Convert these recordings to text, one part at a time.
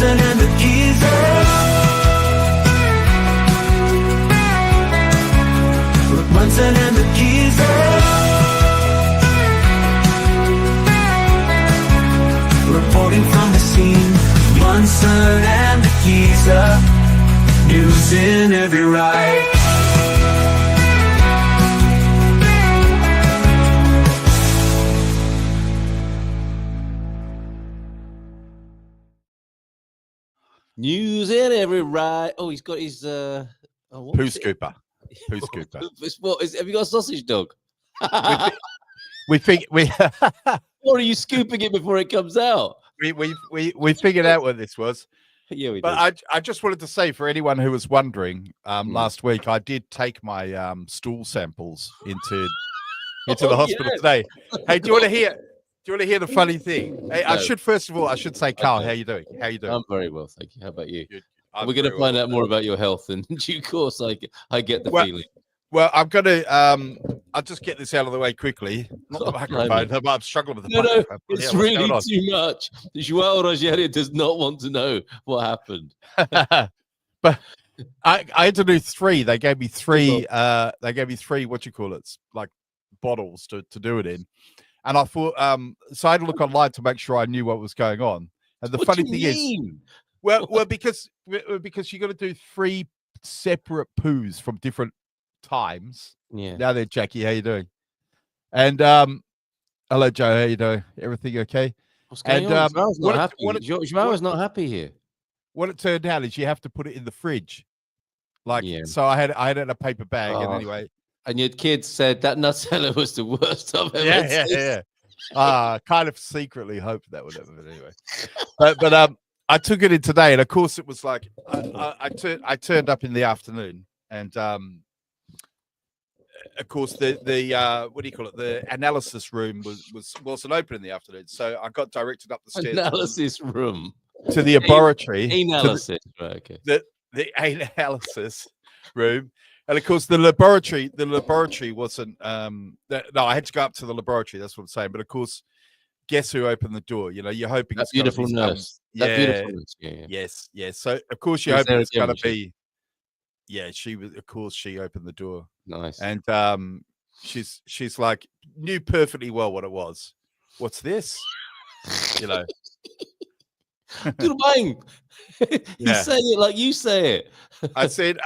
Munson and the Geeza. Munson and the Geeza. Reporting from the scene. Munson and the Geeza. News in every ride. News in every ride. Oh, he's got his Poo scooper. Poo scooper. Have you got a sausage dog? we think we Or are you scooping it before it comes out? we figured out what this was. Yeah, we did. But I just wanted to say, for anyone who was wondering, last week I did take my stool samples into the hospital today. Hey, do you want to hear? Do you want to hear the funny thing? Hey, no. I should say, Carl, how you doing? How you doing? I'm very well, thank you. How about you? We're going to find out more about your health in due course. I get the feeling. Well, I'm going to. I'll just get this out of the way quickly. Not the microphone. I'm struggling with the microphone. No, it's really too much. João Rogério does not want to know what happened. But I had to do 3. They gave me 3. They gave me 3. What you call it? Like bottles to do it in. And I thought, so I had to look online to make sure I knew what was going on. And the funny thing is, well, because you got to do 3 separate poos from different times. Yeah. Now then, Jackie, how you doing? And hello, Joe. How you doing? Everything okay? What's going on? João's not happy here. What it turned out is you have to put it in the fridge. So I had it in a paper bag, and anyway. And your kids said that Nutella was the worst I've ever seen. Yeah. Kind of secretly hoped that would happen, but anyway. But I took it in today, and of course it was like I turned up in the afternoon, and of course the what do you call it? The analysis room wasn't open in the afternoon, so I got directed up the stairs. Analysis room to the laboratory. Analysis, right? Okay. The analysis room. And of course, the laboratory wasn't. No, I had to go up to the laboratory. That's what I'm saying. But of course, guess who opened the door? You know, you're hoping that beautiful nurse. Beautiful nurse. Yeah. Yes. So of course, you're hoping it's going to be. Yeah, she was. Of course, she opened the door. Nice. And she's like knew perfectly well what it was. What's this? You know. Good bang. You say it like you say it. I said,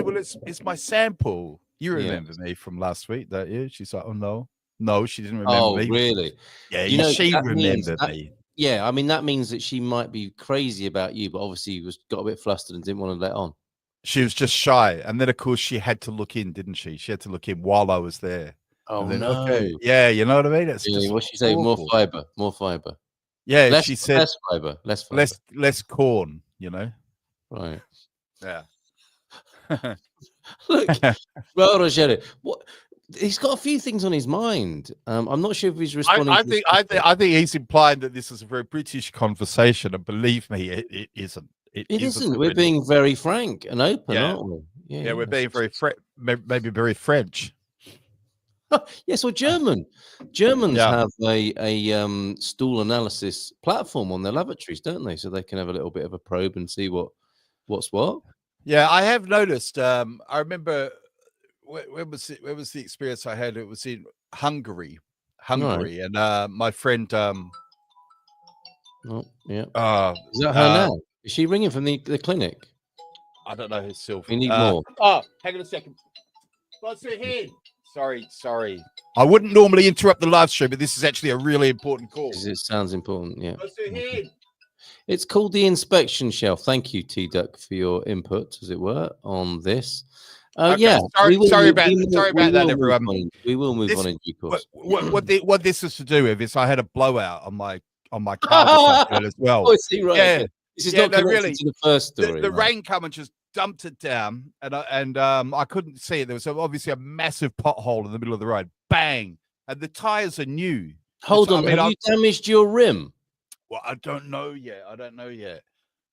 well, it's my sample. You remember me from last week, don't you? She's like, oh no, she didn't remember me. Oh, really? Yeah, she remembered me. Yeah, I mean that means that she might be crazy about you, but obviously got a bit flustered and didn't want to let on. She was just shy, and then of course she had to look in, didn't she? She had to look in while I was there. Oh then, no! Okay. Yeah, you know what I mean. It's just what she say? More fiber. Yeah, she said less fiber, less corn. You know, right? Yeah. Look, well, Rogério, he's got a few things on his mind. I'm not sure if he's responding. I think he's implying that this is a very British conversation, and believe me, it isn't. It isn't. We're being very frank and open, aren't we? Yeah, we're being very maybe very French. Yes, or German. Germans have a stool analysis platform on their lavatories, don't they? So they can have a little bit of a probe and see what's what. Yeah, I have noticed. I remember where was the experience I had? It was in Hungary, right. And my friend. Oh yeah. Is that her now? Is she ringing from the clinic? I don't know who Sylvie. We need more. Oh, hang on a second. What's her head? Sorry. I wouldn't normally interrupt the live stream, but this is actually a really important call. It sounds important, yeah. What's her head? It's called the inspection shelf. Thank you, T-Duck, for your input, as it were, on this. Okay. Yeah. Sorry about that, everyone. We will move on in due course. What this is to do with is I had a blowout on my car as well. Oh, I see, right. Yeah. This is not connected to the first story. The rain come and just dumped it down, and I couldn't see it. There was obviously a massive pothole in the middle of the road. Bang! And the tires are new. Hold on, have you damaged your rim? Well, I don't know yet.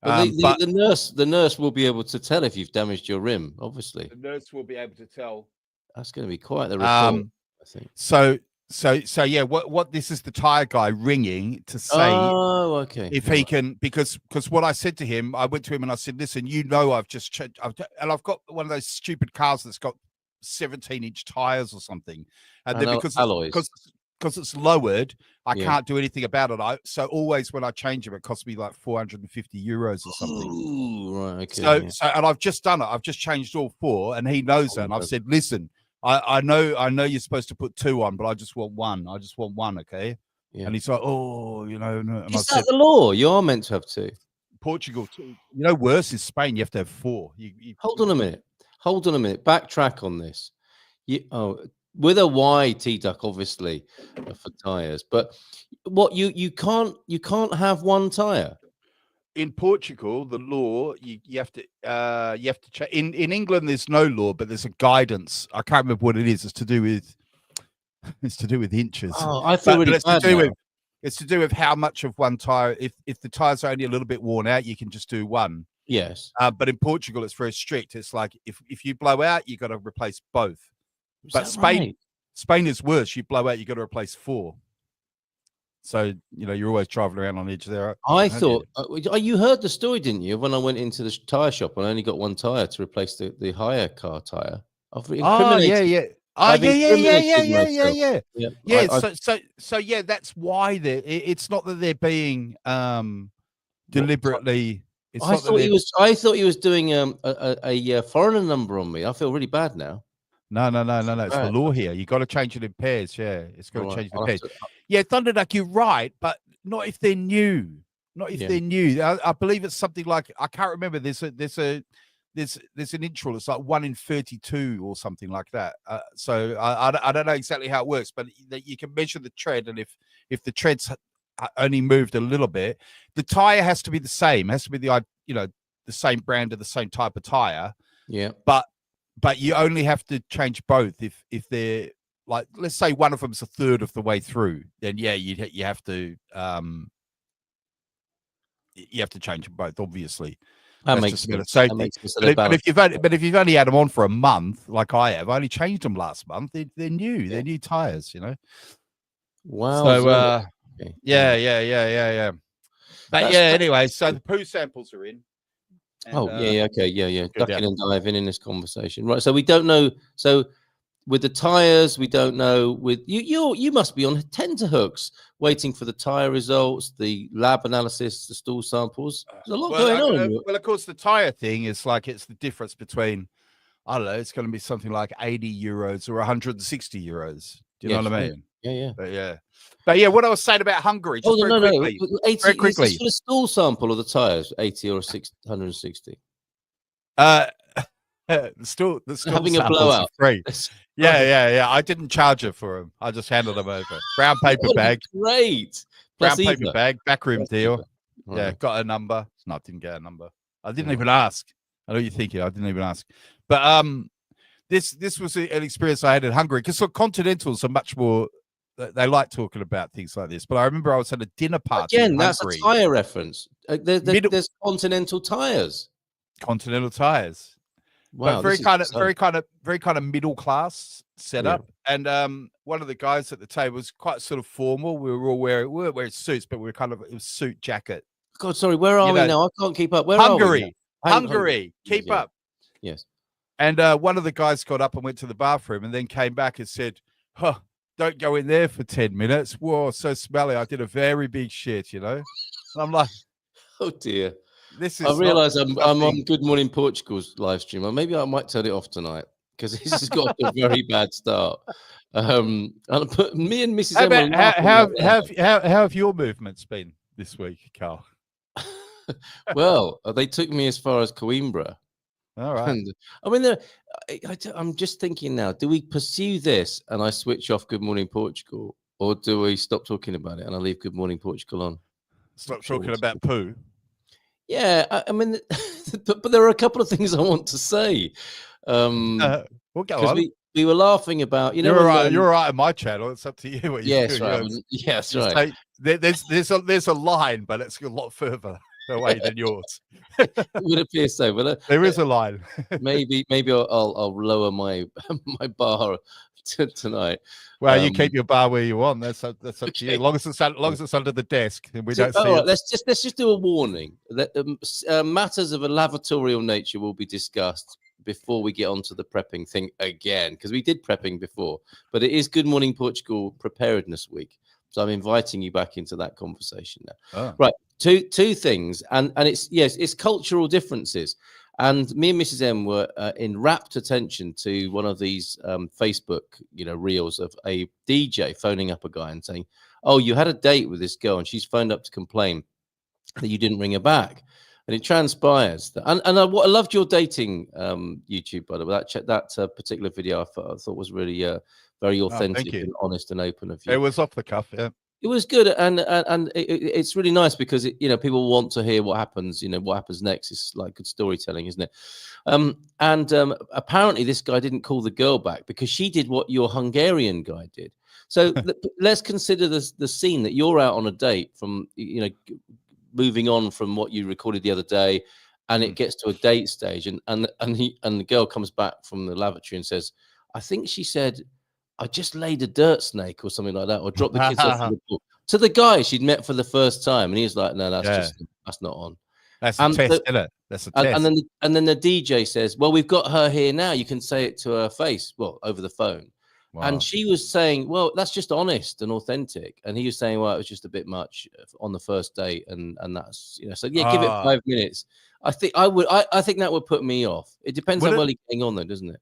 But the nurse will be able to tell if you've damaged your rim. Obviously, the nurse will be able to tell. That's going to be quite the report, I think. So So yeah, what this is the tire guy ringing to say Oh, okay. if he can, because what I said to him, I went to him and I said, listen, I've just checked, and I've got one of those stupid cars that's got 17-inch tires or something, and then because it's lowered, I can't do anything about it. So always when I change them, it costs me like 450 euros or something. Ooh, right, okay. So and I've just done it. I've just changed all 4, and he knows that. And I've said, listen, I know you're supposed to put 2 on, but I just want 1. I just want 1, okay? Yeah. And he's like, oh, no. And is that the law? You are meant to have 2. Portugal, worse is Spain. You have to have 4. Hold on a minute. Backtrack on this. With a Y, T-Duck, obviously, for tires. But what you can't have 1 tire. In Portugal, the law you have to check. In England, there's no law, but there's a guidance. I can't remember what it is. It's to do with inches. Oh, I feel really bad now. It's to do with how much of 1 tire. If the tire's only a little bit worn out, you can just do 1. Yes. But in Portugal, it's very strict. It's like if you blow out, you got to replace both. But Spain is worse. You blow out, you got to replace 4. So you're always traveling around on edge there. I thought you heard the story, didn't you? When I went into the tire shop and I only got 1 tire to replace the higher car tire. So yeah, that's why it's not that they're being deliberately. I thought he was doing a foreigner number on me. I feel really bad now. No. It's the law here. You got to change it in pairs. Yeah, it's got to change in pairs. Yeah, Thunderduck, you're right, but not if they're new. Not if they're new. I believe it's something like, I can't remember. There's an inch rule. It's like 1 in 32 or something like that. So I don't know exactly how it works, but you can measure the tread, and if the tread's only moved a little bit, the tire has to be the same. It has to be the same brand of the same type of tire. Yeah, but you only have to change both if they're, like, let's say one of them's a third of the way through, then you have to change them both, obviously. That makes sense. But if you've only had them on for a month, like I have, I only changed them last month. They're new. Yeah. They're new tires. Wow. So yeah. But anyway, so the poo samples are in. And, okay. Ducking and diving in this conversation, right? So we don't know. So with the tires, we don't know. With you must be on tenterhooks waiting for the tire results, the lab analysis, the stool samples. There's a lot going on. Well, of course, the tire thing is like, it's the difference between, I don't know, it's going to be something like 80 euros or 160 euros. Do you know what I mean? Yeah. But yeah, what I was saying about Hungary. Just quickly, 80, very quickly. Is this for the stool sample of the tires, 80 or 160? The stool having a blowout. Free. Yeah. I didn't charge her for them. I just handed them over. Brown paper bag. Great. Brown paper bag. Backroom deal. Right. Yeah, got a number. No, I didn't get a number. I didn't even ask. I know what you're thinking. I didn't even ask. But this was an experience I had in Hungary, because Continentals are much more. They like talking about things like this. But I remember I was at a dinner party. Again, that's a tire reference. There's Continental tires. Continental tires. Wow, but very kind of middle class setup. Yeah. And one of the guys at the table was quite sort of formal. We weren't wearing suits, but it was suit jacket. God, sorry, where are we now? I can't keep up. Where Hungary. are we? Hungary. Keep up. Yes. And one of the guys got up and went to the bathroom, and then came back and said, don't go in there for 10 minutes. Whoa, so smelly. I did a very big shit, And I'm like, oh dear. I realise I'm on Good Morning Portugal's live stream. Or maybe I might turn it off tonight, because this has got a very bad start. And put me and Mrs. Emma. How have your movements been this week, Carl? Well, they took me as far as Coimbra. All right. And, I mean, I'm just thinking now, do we pursue this and I switch off Good Morning Portugal, or do we stop talking about it and I leave Good Morning Portugal on? Stop talking about poo. Yeah, I mean, but there are a couple of things I want to say. We'll go on. We were laughing about, you're right. You're right on my channel. It's up to you. Yes, right. Yes, right. There's a line, but it's a lot further. away than yours. It would appear so, but There is a line. maybe I'll lower my my bar tonight. Well, you keep your bar where you want. That's up to you. Okay. Long as it's under the desk and we So, don't see all right, it. let's just do a warning that matters of a lavatorial nature will be discussed before we get onto the prepping thing again, because we did prepping before, but it is Good Morning Portugal Preparedness Week, so I'm inviting you back into that conversation now. Oh. Right, two things, and it's cultural differences. And me and Mrs. M were in rapt attention to one of these Facebook, reels of a DJ phoning up a guy and saying, "Oh, you had a date with this girl, and she's phoned up to complain that you didn't ring her back." And it transpires that, and I loved your dating YouTube, by the way. That particular video I thought was really very authentic and honest and open of you. It was off the cuff, yeah. It was good, and it's really nice because people want to hear what happens. What happens next. It's like good storytelling, isn't it? Apparently this guy didn't call the girl back because she did what your Hungarian guy did. So let's consider the scene that you're out on a date from moving on from what you recorded the other day, and it gets to a date stage, and the girl comes back from the lavatory and says, "I think she said, I just laid a dirt snake," or something like that, or dropped the kids off in the pool, to the guy she'd met for the first time, and he was like, "No, that's not on." That's a test, isn't it? That's a test. And then the DJ says, "Well, we've got her here now. You can say it to her face, well, over the phone." Wow. And she was saying, "Well, that's just honest and authentic." And he was saying, "Well, it was just a bit much on the first date," and that's so yeah, give it 5 minutes. I think I think that would put me off. It depends how well he's getting on, though, doesn't it?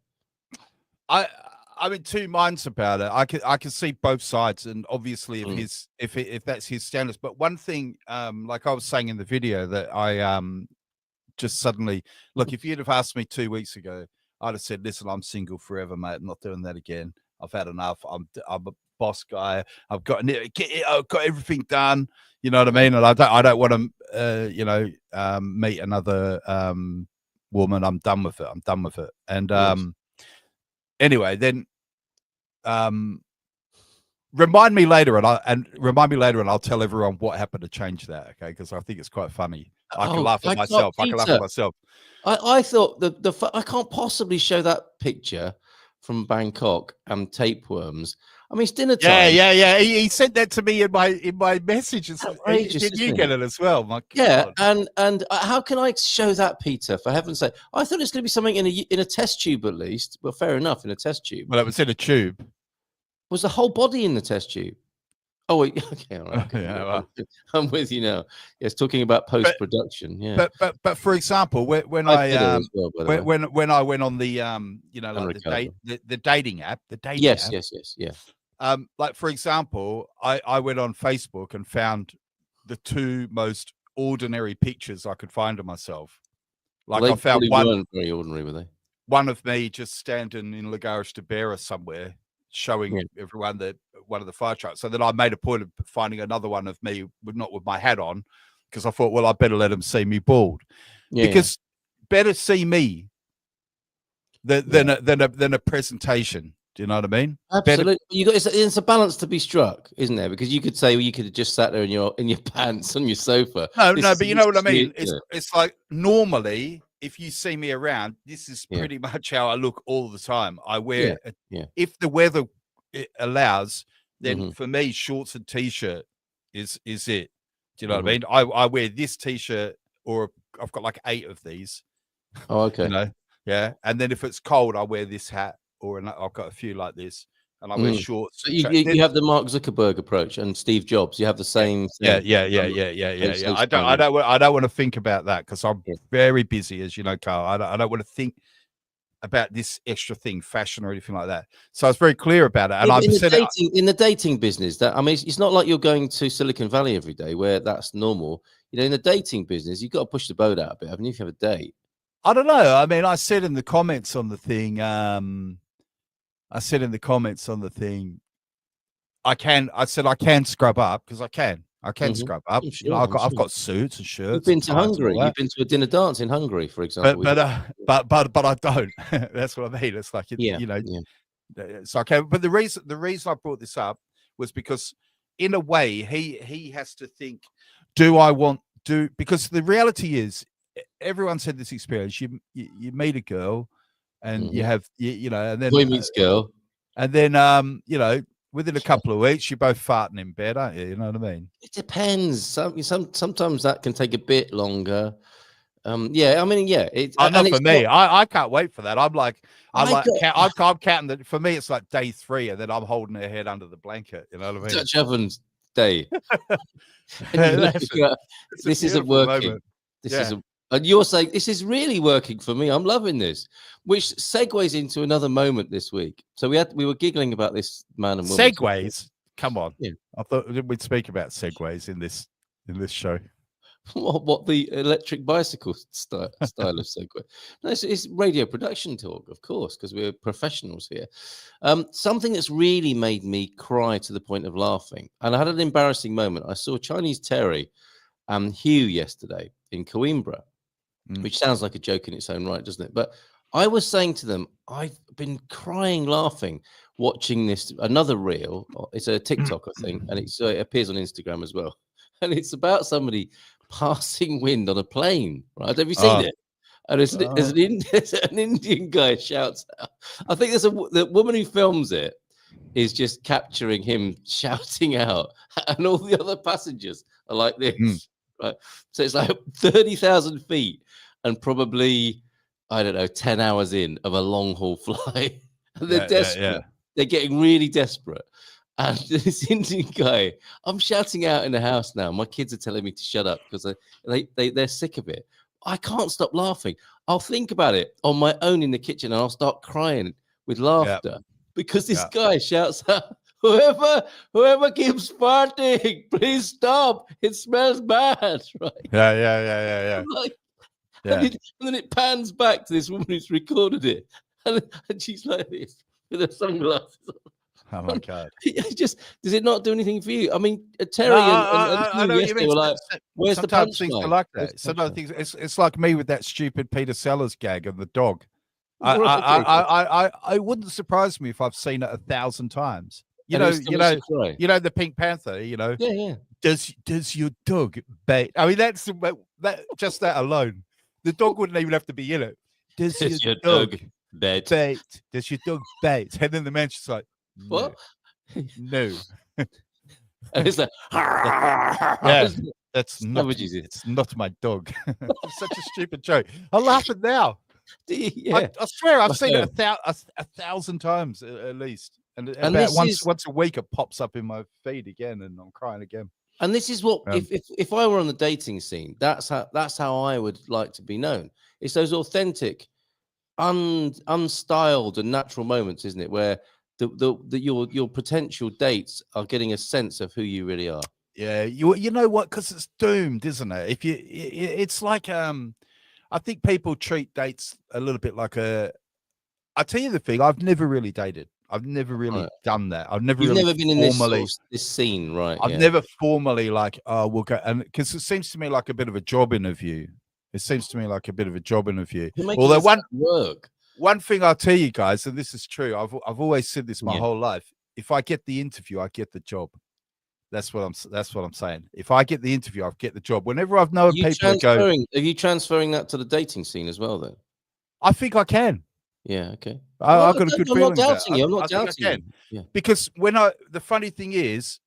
I'm in two minds about it. I can see both sides, and obviously if that's his standards. But one thing, like I was saying in the video, that I just suddenly look. If you'd have asked me 2 weeks ago, I'd have said, "Listen, I'm single forever, mate. I'm not doing that again. I've had enough. I'm a boss guy. I've got everything done. You know what I mean? And I don't want to meet another woman. I'm done with it. I'm done with it." And anyway, then remind me later, and I'll tell everyone what happened to change that. Okay, because I think it's quite funny. I can laugh at myself. I can laugh at myself. I thought I can't possibly show that picture from Bangkok and tapeworms. I mean, it's dinner time. Yeah. He sent that to me in my messages. Did you get it as well? My God. Yeah, and how can I show that, Peter? For heaven's sake, I thought it's going to be something in a test tube at least. Well, fair enough, in a test tube. Well, it was in a tube. Was the whole body in the test tube? Oh, wait, okay, all right. Well. I'm with you now. Yes, talking about post production. Yeah, but for example, when I when I went on the the dating app, yes. Like for example, I went on Facebook and found the two most ordinary pictures I could find of myself. Like I found one weren't very ordinary, were they? One of me just standing in Lagares de Beira somewhere, showing everyone one of the fire trucks. So then I made a point of finding another one of me not with my hat on, because I thought, well, I better let them see me bald, because better see me than a presentation. Do you know what I mean? Absolutely. It's a balance to be struck, isn't there? Because you could say, well, you could have just sat there in your pants on your sofa. No, but you know what I mean. It's like normally, if you see me around, this is pretty much how I look all the time. I wear, if the weather allows, then for me, shorts and t-shirt is it. Do you know what I mean? I wear this t-shirt, or I've got like 8 of these. Oh, okay. And then if it's cold, I wear this hat, or I've got a few like this, and I wear shorts. So you have the Mark Zuckerberg approach and Steve Jobs. You have the same. Yeah. I don't want to think about that, because I'm very busy, as you know, Carl. I don't want to think about this extra thing, fashion or anything like that. So I was very clear about it. And in the dating business, it's not like you're going to Silicon Valley every day where that's normal. In the dating business, you've got to push the boat out a bit, haven't you, if you have a date? I don't know. I mean, I said in the comments on the thing, I said I can scrub up, because I can scrub up. Sure, I've got suits and shirts. You've been to Hungary. You've been to a dinner dance in Hungary, for example. But I don't. That's what I mean. It's like So okay. But the reason I brought this up was because, in a way, he has to think: Do I want do, because the reality is, everyone's had this experience. You meet a girl, and you have you know, and then boy meets girl, and then within a couple of weeks, you're both farting in bed, aren't you? You know what I mean? It depends. Sometimes that can take a bit longer. Yeah, I mean, yeah. It's not for me. I can't wait for that. I'm counting that. For me, it's like day 3, and then I'm holding her head under the blanket. You know what I mean? Dutch Oven's day. This isn't working. Moment. This isn't. And you're saying this is really working for me. I'm loving this, which segues into another moment this week. So we were giggling about this man and woman. Segues. Come on. Yeah. I thought we'd speak about segues in this show. What the electric bicycle style of segue? No, it's radio production talk, of course, because we're professionals here. Something that's really made me cry to the point of laughing, and I had an embarrassing moment. I saw Chinese Terry and Hugh yesterday in Coimbra, which sounds like a joke in its own right, doesn't it? But I was saying to them, I've been crying laughing watching another reel. It's a TikTok, I think, and it appears on Instagram as well. And it's about somebody passing wind on a plane, right? Have you seen it? And there's an Indian guy shouts out. I think the woman who films it is just capturing him shouting out, and all the other passengers are like this, right? So it's like 30,000 feet and probably, I don't know, 10 hours in of a long haul flight. And they're desperate. Yeah. They're getting really desperate. And this Indian guy, I'm shouting out in the house now. My kids are telling me to shut up because they're sick of it. I can't stop laughing. I'll think about it on my own in the kitchen, and I'll start crying with laughter because this guy shouts out, "Whoever keeps farting, please stop. It smells bad." Right? Yeah. Like, and then it pans back to this woman who's recorded it, and she's like this with her sunglasses on. Oh my God! Just does it not do anything for you? I mean, Terry and I know what you mean. Were like, "Where's the punchline?" Things are like that. Sometimes things. It's like me with that stupid Peter Sellers gag of the dog. I wouldn't surprise me if I've seen it 1,000 times. You know the Pink Panther. Yeah. Does your dog bait? I mean, that's that. Just that alone, the dog wouldn't even have to be in it. Does your dog bait? Does your dog bait? And then the man's just like, what? No. And it's like, that's not. It's not my dog. Such a stupid joke. I'm laughing now. I swear I've seen it 1,000 times at least, and about once a week it pops up in my feed again, and I'm crying again. And this is what if I were on the dating scene, that's how I would like to be known. It's those authentic, unstyled and natural moments, isn't it? Where your potential dates are getting a sense of who you really are. Yeah, you know what? Because it's doomed, isn't it? It's like I think people treat dates a little bit like I tell you the thing. I've never really dated. I've never really done that. I've never. You've really never been in this scene, right? I've never formally we'll go, and because it seems to me like a bit of a job interview. Although one thing I'll tell you guys, and this is true, I've always said this my whole life. If I get the interview, I get the job. That's what I'm saying. If I get the interview, I get the job. Whenever I've known people go, are you transferring that to the dating scene as well? Then I think I can. Yeah. Okay. I've got a good feeling. I'm not doubting you. Yeah. Because the funny thing is,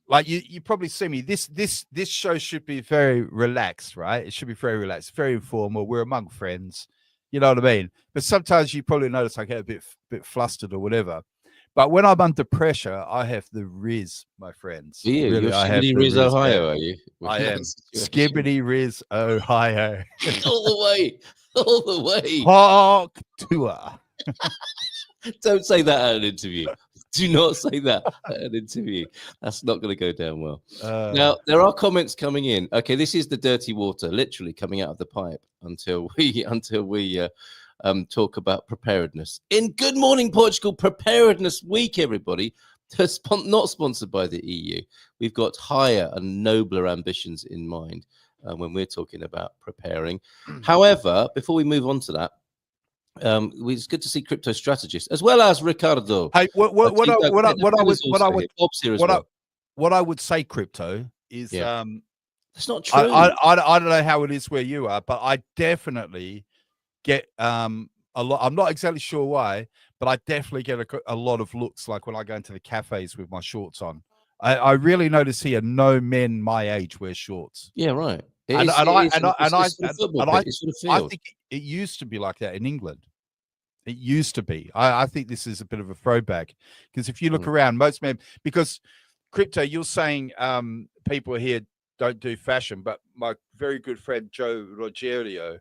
like you probably see me. This show should be very relaxed, right? It should be very relaxed, very informal. We're among friends. You know what I mean? But sometimes you probably notice I get a bit flustered or whatever. But when I'm under pressure, I have the Riz, my friends. Yeah, really, you're Skibbity Riz, Ohio, are you? I am. Skibbity Riz, Ohio. all the way. Park tour. Don't say that at an interview. Do not say that at an interview. That's not going to go down well. Now, there are comments coming in. Okay, this is the dirty water literally coming out of the pipe until we talk about preparedness. In Good Morning Portugal Preparedness Week, everybody, not sponsored by the EU. We've got higher and nobler ambitions in mind when we're talking about preparing. However, before we move on to that, it's good to see crypto strategists as well as Ricardo. Hey, what I would say, crypto, is That's not true. I don't know how it is where you are, but I definitely get a lot. I'm not exactly sure why, but I definitely get a lot of looks like when I go into the cafes with my shorts on. I really notice here no men my age wear shorts. Yeah, right. And It's for the football pitch. It's for the I field. think it used to be like that in England. It used to be. I think this is a bit of a throwback because if you look around, most men, because Crypto, you're saying people here don't do fashion, but my very good friend Joe Rogerio,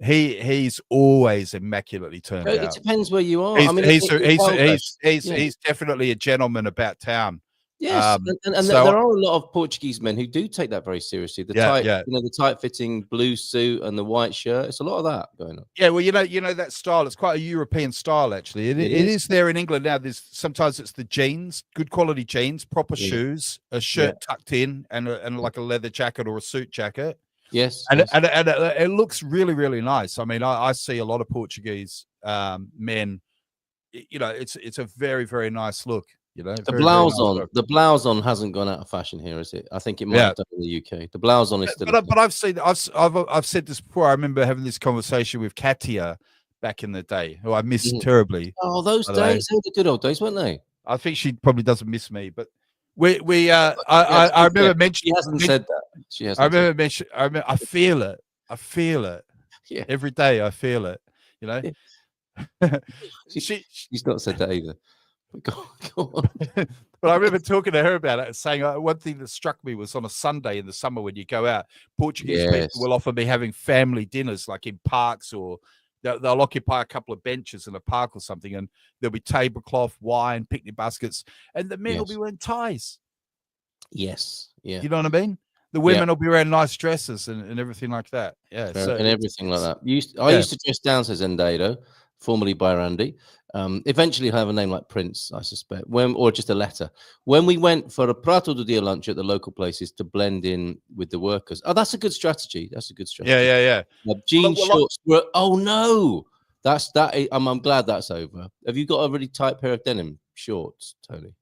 he's always immaculately turned It out. depends where you are. He's definitely a gentleman about town. Yes, and so there are a lot of Portuguese men who do take that very seriously. The the tight-fitting blue suit and the white shirt. It's a lot of that going on. Yeah, well, you know that style. It's quite a European style, actually. It is there in England now. There's sometimes it's the jeans, good quality jeans, proper shoes, a shirt tucked in, and like a leather jacket or a suit jacket. Yes, and it looks really, really nice. I mean, I see a lot of Portuguese men. You know, it's a very, very nice look. You know, the blouse on hasn't gone out of fashion here, is it? I think it might have done in the UK. The blouse on is still. But I've seen, I've said this before. I remember having this conversation with Katia back in the day, who I missed terribly. Oh, those days, they were the good old days, weren't they? I think she probably doesn't miss me, but I remember mentioning. She hasn't said that. She hasn't. I remember mentioning. I feel it. I feel it. Yeah. Every day I feel it. You know. Yeah. She's not said that either. Go on. But I remember talking to her about it and saying one thing that struck me was on a Sunday in the summer when you go out, Portuguese people will often be having family dinners like in parks, or they'll occupy a couple of benches in a park or something, and there'll be tablecloth, wine, picnic baskets, and the men will be wearing ties. Yes. Yeah. You know what I mean? The women will be wearing nice dresses and everything like that. Yeah. And everything like that. I used to dress down, says Endado, formerly by Randy. Eventually he'll have a name like Prince, I suspect, or just a letter. When we went for a prato do dia lunch at the local places to blend in with the workers. Oh, that's a good strategy. That's a good strategy. Yeah. Jean shorts were, oh no, I'm glad that's over. Have you got a really tight pair of denim shorts, Tony?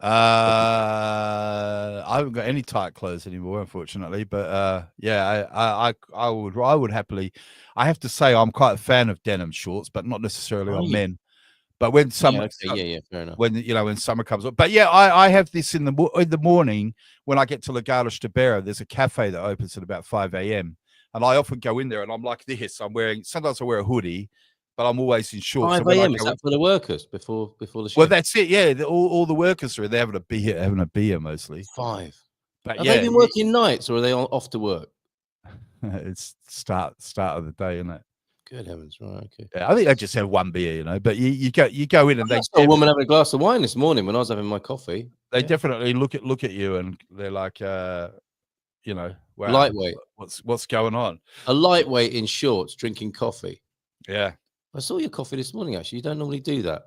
I haven't got any tight clothes anymore, unfortunately. But I would happily. I have to say I'm quite a fan of denim shorts, but not necessarily on men. But when summer, fair enough. When summer comes up, but I have this in the morning when I get to Lagales de Beira. There's a cafe that opens at about 5 a.m. and I often go in there and I'm like this. Sometimes I wear a hoodie, but I'm always in shorts. 5 a.m. Is that for the workers before the shift? Well, that's it. Yeah, all the workers are there having a beer mostly. 5. But have they been working nights or are they off to work? It's start of the day, isn't it? Good heavens, right? Okay. Yeah, I think they just have one beer, you know. But you go in and I saw a woman having a glass of wine this morning when I was having my coffee. They definitely look at you and they're like, wow, lightweight. What's going on? A lightweight in shorts drinking coffee. Yeah. I saw your coffee this morning, actually. You don't normally do that.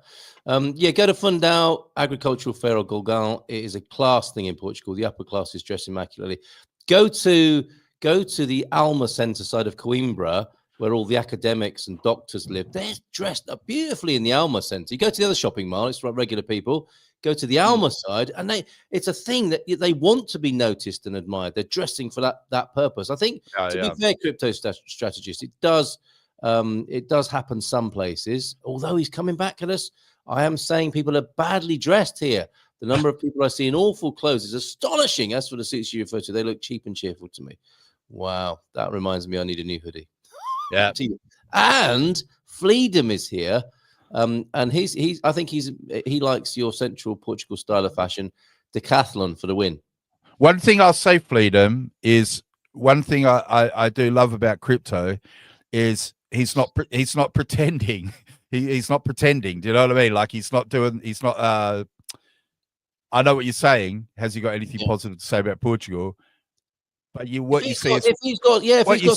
Go to Fundão Agricultural Fair or Golgão. It is a class thing in Portugal. The upper class is dressed immaculately. Go to the Alma Centre side of Coimbra, where all the academics and doctors live. They're dressed up beautifully in the Alma Centre. You go to the other shopping mall, it's for regular people. Go to the Alma side, and it's a thing that they want to be noticed and admired. They're dressing for that purpose. I think, to be fair, crypto strategist, it does happen some places. Although he's coming back at us, I am saying people are badly dressed here. The number of people I see in awful clothes is astonishing. As for the suits you refer to, they look cheap and cheerful to me. Wow, that reminds me I need a new hoodie. Yeah. And Freedom is here. And I think he likes your central Portugal style of fashion. Decathlon for the win. One thing I'll say, Freedom, is one thing I do love about crypto is he's not pretending. He's not pretending. Do you know what I mean? Like he's not. I know what you're saying. Has he got anything positive to say about Portugal? But what you see is what you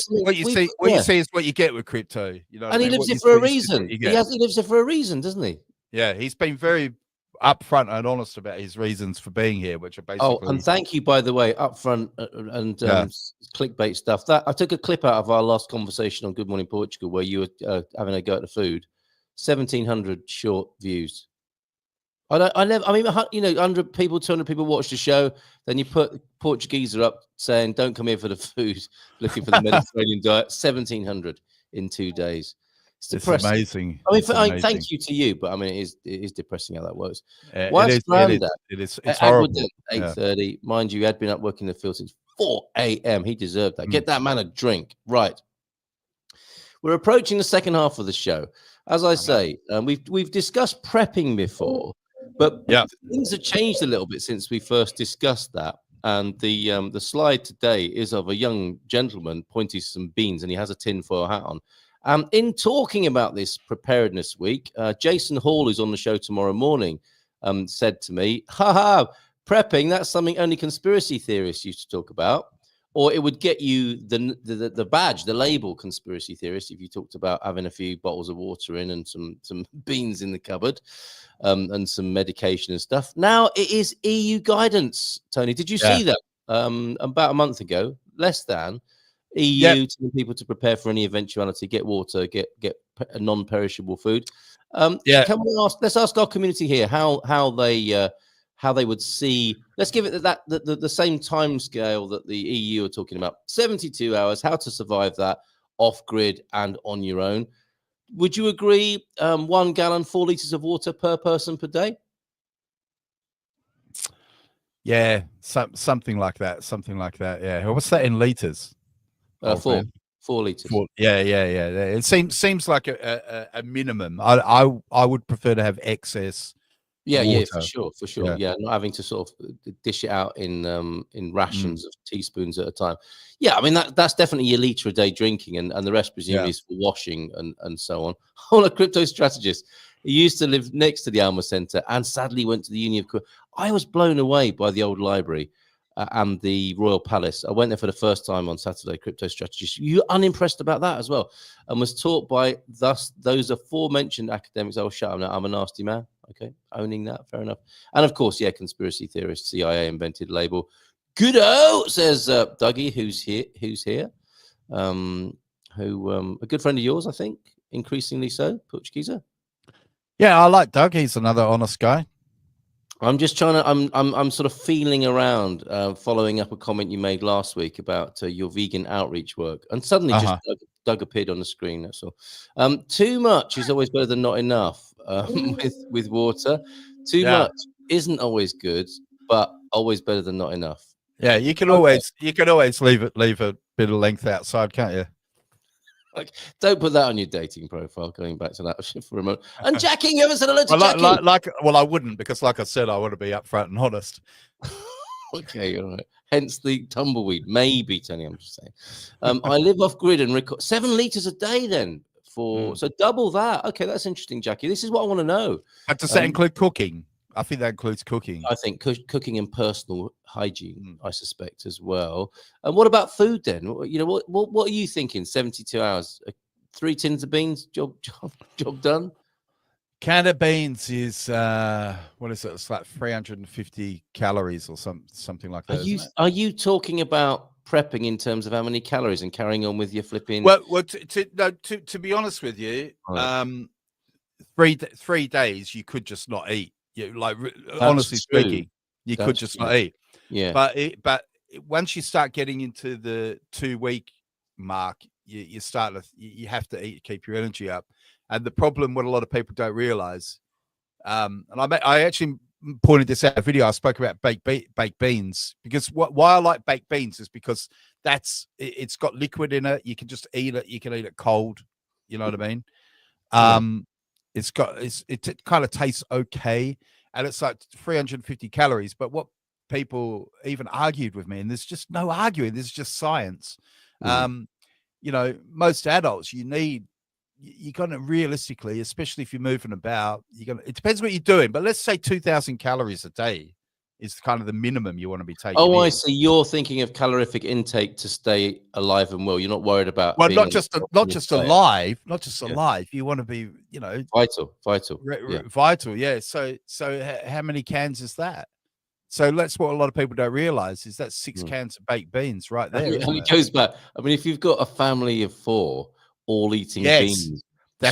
see is what you get with crypto. You know, and he lives there for a reason. He lives there for a reason, doesn't he? Yeah, he's been very upfront and honest about his reasons for being here, which are basically. Oh, and thank you, by the way, upfront and clickbait stuff. That I took a clip out of our last conversation on Good Morning Portugal, where you were having a go at the food. 1,700 short views. I never. I mean, 100 people, 200 people watch the show. Then you put Portuguese up saying, "Don't come here for the food, looking for the Mediterranean diet." 1,700 in 2 days. It's depressing. amazing. I mean, It's amazing. thank you to you, but I mean, it is depressing how that works. It is. Grandad? It's At horrible. Agwood, 8:30. Mind you, he had been up working the field since 4 a.m. He deserved that. Get that man a drink. Right. We're approaching the second half of the show. As I say, we've discussed prepping before, but things have changed a little bit since we first discussed that. And the slide today is of a young gentleman pointing to some beans, and he has a tinfoil hat on. In talking about this preparedness week, Jason Hall, who's on the show tomorrow morning, said to me, prepping, that's something only conspiracy theorists used to talk about. Or it would get you the badge, the label conspiracy theorist, if you talked about having a few bottles of water in and some beans in the cupboard and some medication and stuff. Now it is EU guidance, Tony. Did you see that about a month ago? Less than EU telling people to prepare for any eventuality, get water, get a non-perishable food. Can we ask? Let's ask our community here how they would see. Let's give it the same time scale that the EU are talking about. 72 hours, how to survive that off grid and on your own. Would you agree? 1 gallon, 4 liters of water per person per day. Yeah, something like that. Something like that. Yeah. What's that in liters? 4 liters. Yeah. It seems like a minimum. I would prefer to have excess. Yeah, for sure. Yeah, not having to sort of dish it out in rations of teaspoons at a time. Yeah, I mean that's definitely your liter a day drinking, and the rest presumably is for washing and so on. On a crypto strategist, he used to live next to the Alma Center, and sadly went to the Uni of. I was blown away by the old library and the Royal Palace. I went there for the first time on Saturday. Crypto strategist, you unimpressed about that as well, and was taught by those aforementioned academics. Oh, shut up now! I'm a nasty man. Okay, owning that, fair enough. And of course, conspiracy theorist, CIA invented label. Good-o, says Dougie, who's here, a good friend of yours, I think, increasingly so, Portuguesa. Yeah, I like Doug. He's another honest guy. I'm just trying to. I'm sort of feeling around, following up a comment you made last week about your vegan outreach work, and suddenly just Doug appeared on the screen. That's all. Too much is always better than not enough. With water, too much isn't always good, but always better than not enough. Yeah, you can always leave a bit of length outside, can't you? Like, don't put that on your dating profile. Going back to that for a moment. And Jackie, you haven't said hello to Jackie. Well, I wouldn't, because, like I said, I want to be upfront and honest. Okay, all right. Hence the tumbleweed. Maybe, Tony. I'm just saying. I live off grid and record 7 liters a day. Then so double that. Okay, that's interesting, Jackie. This is what I want to know. But does that include cooking? I think that includes cooking. I think cooking and personal hygiene, I suspect, as well. And what about food then? What are you thinking? 72 hours, 3 tins of beans, job done. Can of beans is what is it? It's like 350 calories or something like that. Are you talking about prepping in terms of how many calories and carrying on with your flipping? Well, to be honest with you, 3 days you could just not eat. Honestly speaking, you could just not eat. Yeah. But once you start getting into the 2-week mark, you have to eat to keep your energy up. And the problem, what a lot of people don't realize, and I actually pointed this out in a video. I spoke about baked beans, because why I like baked beans is because it's got liquid in it. You can just eat it. You can eat it cold. You know what I mean? It kind of tastes okay, and it's like 350 calories. But what people even argued with me, and there's just no arguing, there's just science. Most adults, you're gonna realistically, especially if you're moving about, it depends what you're doing, but let's say 2,000 calories a day is kind of the minimum you want to be taking. Oh, I see. You're thinking of calorific intake to stay alive and well. You're not worried about not just alive. You want to be, vital. Vital. Yeah. So how many cans is that? So that's what a lot of people don't realize, is that 6 cans of baked beans right there. And it goes back. I mean, if you've got a family of 4 all eating beans,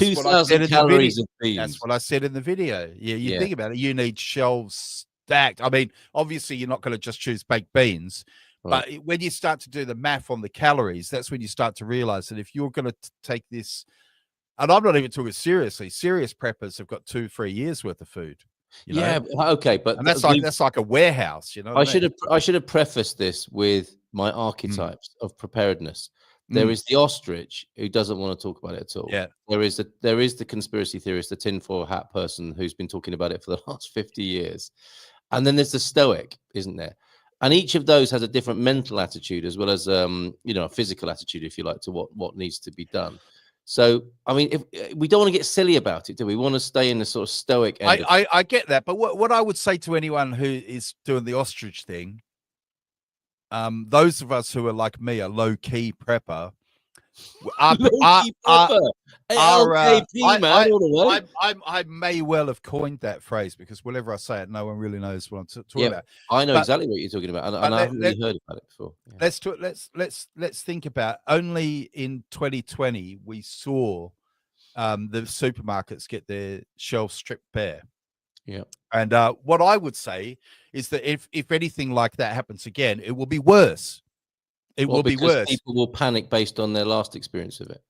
That's what I said 2,000 in the calories video. of beans. That's what I said in the video. Yeah, you Yeah. think about it. You need shelves stacked. I mean, obviously, you're not going to just choose baked beans, but when you start to do the math on the calories, that's when you start to realize that if you're going to take this, and I'm not even talking seriously. Serious preppers have got 2-3 years worth of food. You know? Okay, but And that's like a warehouse. You know, I should have prefaced this with my archetypes of preparedness. There is the ostrich who doesn't want to talk about it at all. Yeah. There is the conspiracy theorist, the tinfoil hat person who's been talking about it for the last 50 years. And then there's the stoic, isn't there? And each of those has a different mental attitude as well as you know, a physical attitude, if you like, to what needs to be done. So, I mean, if we don't want to get silly about it, do we? We want to stay in the sort of stoic end. I get that, but what I would say to anyone who is doing the ostrich thing, those of us who are like me, a low key prepper, I may well have coined that phrase because whenever I say it, no one really knows what I'm talking about. I know exactly what you're talking about, and I haven't really heard about it before. Yeah. Let's think about only in 2020 we saw the supermarkets get their shelves stripped bare. Yeah. And what I would say is that if anything like that happens again, it will be worse. It will be worse. People will panic based on their last experience of it.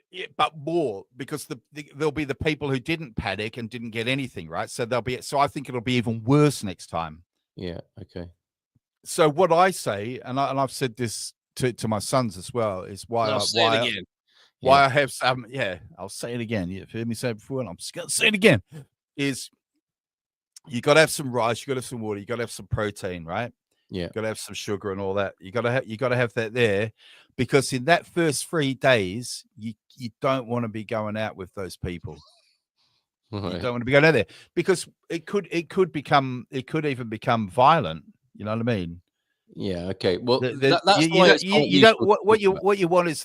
Yeah, but more because there'll be the people who didn't panic and didn't get anything, right? So so I think it'll be even worse next time. Yeah. Okay. So what I say, and I've said this to my sons as well, is why I have some. Yeah, I'll say it again. You've heard me say it before, and I'm just gonna say it again. Is you got to have some rice, you got to have some water, you got to have some protein, right? Yeah, you got to have some sugar and all that. You got to have that there, because in that first 3 days, you don't want to be going out with those people. Right. You don't want to be going out there because it could even become violent. You know what I mean? Yeah. Okay. Well, what you want is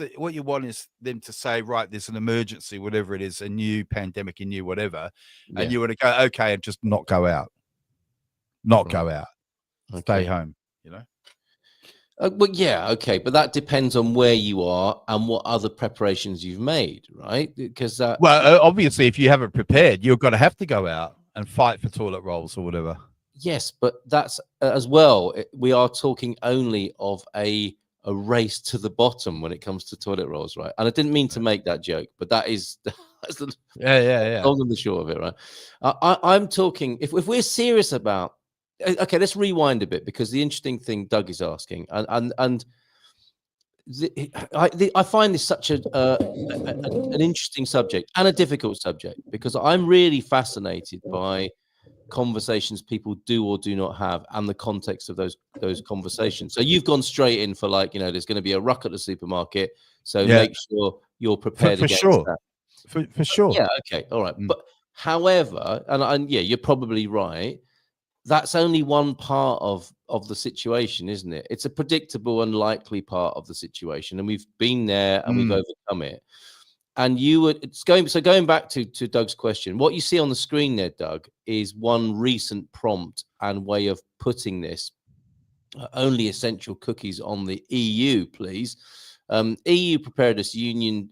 them to say, right, there's an emergency, whatever it is, a new pandemic, a new whatever, and you want to go, okay, and just not go out, go out, stay home. You know. Well, yeah, okay, but that depends on where you are and what other preparations you've made, right? Because obviously, if you haven't prepared, you're going to have to go out and fight for toilet rolls or whatever. Yes, but that's as well. We are talking only of a race to the bottom when it comes to toilet rolls, right? And I didn't mean to make that joke, but that's the long and the short of it, right? I'm talking if we're serious about. Okay, let's rewind a bit because the interesting thing Doug is asking, and I find this such an interesting subject and a difficult subject because I'm really fascinated by conversations people do or do not have and the context of those conversations. So you've gone straight in for there's going to be a ruck at the supermarket, so make sure you're prepared for sure. That. For sure. Yeah. Okay. All right. But however, and yeah, you're probably right. That's only one part of the situation, isn't it? It's a predictable and likely part of the situation, and we've been there and we've overcome it. And going back to Doug's question, what you see on the screen there, Doug, is one recent prompt and way of putting this. Only essential cookies on the EU, please. EU Preparedness Union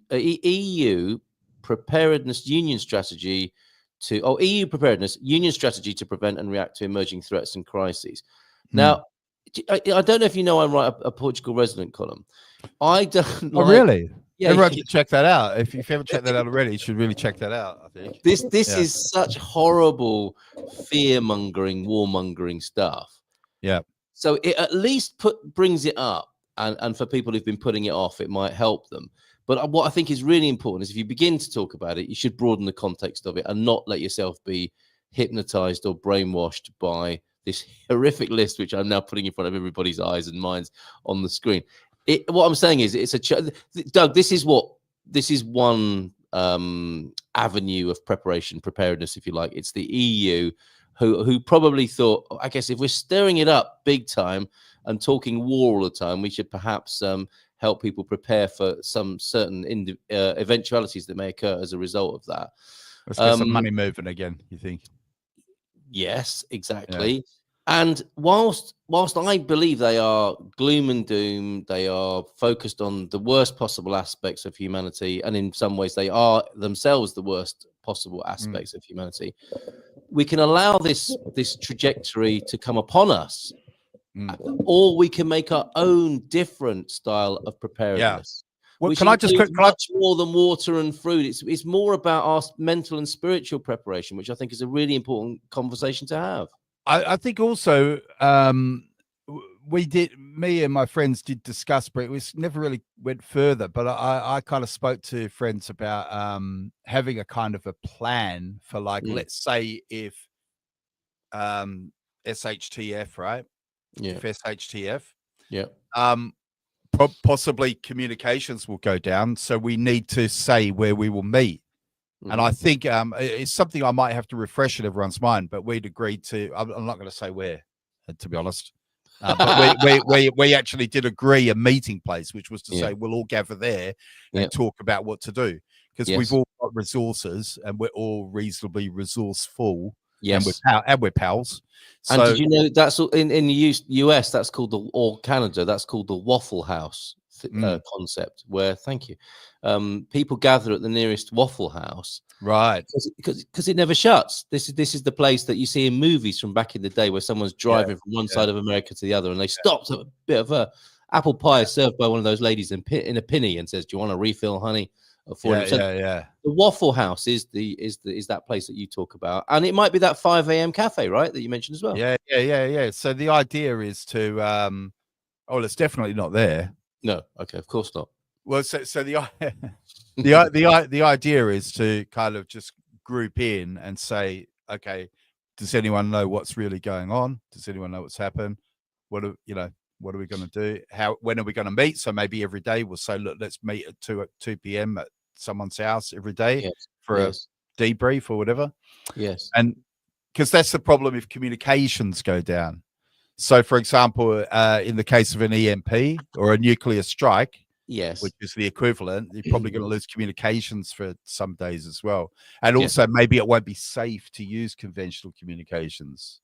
Strategy. EU Preparedness Union Strategy to prevent and react to emerging threats and crises. Now, I don't know if you know I write a Portugal resident column. I don't. Really? Yeah, everyone should check that out. If you haven't checked that out already, you should really check that out. I think this is such horrible fear-mongering, warmongering stuff. Yeah. So it at least brings it up, and for people who've been putting it off, it might help them. But what I think is really important is if you begin to talk about it, you should broaden the context of it and not let yourself be hypnotized or brainwashed by this horrific list, which I'm now putting in front of everybody's eyes and minds on the screen. What I'm saying is, Doug. This is one avenue of preparedness, if you like. It's the EU who probably thought, I guess, if we're stirring it up big time and talking war all the time, we should perhaps help people prepare for some certain eventualities that may occur as a result of that. Let's get some money moving again, you think? Yes, exactly. Yeah. And whilst I believe they are gloom and doom, they are focused on the worst possible aspects of humanity, and in some ways they are themselves the worst possible aspects of humanity. We can allow this trajectory to come upon us, or we can make our own different style of preparedness. Well, Which can I just includes much more than water and food. It's more about our mental and spiritual preparation, which I think is a really important conversation to have. I think also me and my friends did discuss, but it was never really went further. But I kind of spoke to friends about having a kind of a plan for, like, let's say if SHTF, right? Yeah. If SHTF, yeah. Possibly communications will go down. So we need to say where we will meet. And I think it's something I might have to refresh in everyone's mind, but we'd agreed to, I'm not going to say where, to be honest. But we actually did agree a meeting place, which was to say we'll all gather there and talk about what to do. Because we've all got resources and we're all reasonably resourceful. Yes. And we're pals. And did you know that's in the US, that's called or Canada, that's called the Waffle House concept, where people gather at the nearest Waffle House, right? Because it never shuts. This is the place that you see in movies from back in the day, where someone's driving from one side of America to the other, and they stopped at a bit of a apple pie served by one of those ladies in a penny, and says, "Do you want a refill, honey?" The Waffle House is that place that you talk about, and it might be that 5 a.m. cafe, right, that you mentioned as well. Yeah. So the idea is to it's definitely not there. No, okay, of course not. Well, so the idea is to kind of just group in and say, okay, does anyone know what's really going on? Does anyone know what's happened? What are we going to do? When are we going to meet? So maybe every day we'll say, look, let's meet at 2 p.m. at someone's house every day for a debrief or whatever. Yes. And because that's the problem if communications go down. So, for example, in the case of an EMP or a nuclear strike, which is the equivalent, you're probably going to lose communications for some days as well. And also maybe it won't be safe to use conventional communications.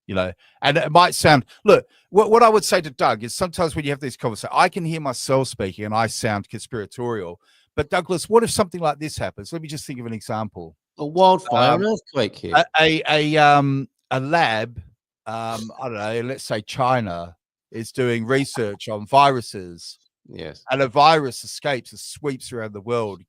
And it might sound, look, what I would say to Doug is sometimes when you have these conversations, I can hear myself speaking and I sound conspiratorial. But Douglas, what if something like this happens? Let me just think of an example. A wildfire, an earthquake here. A lab, I don't know, let's say China is doing research on viruses. Yes. And a virus escapes and sweeps around the world,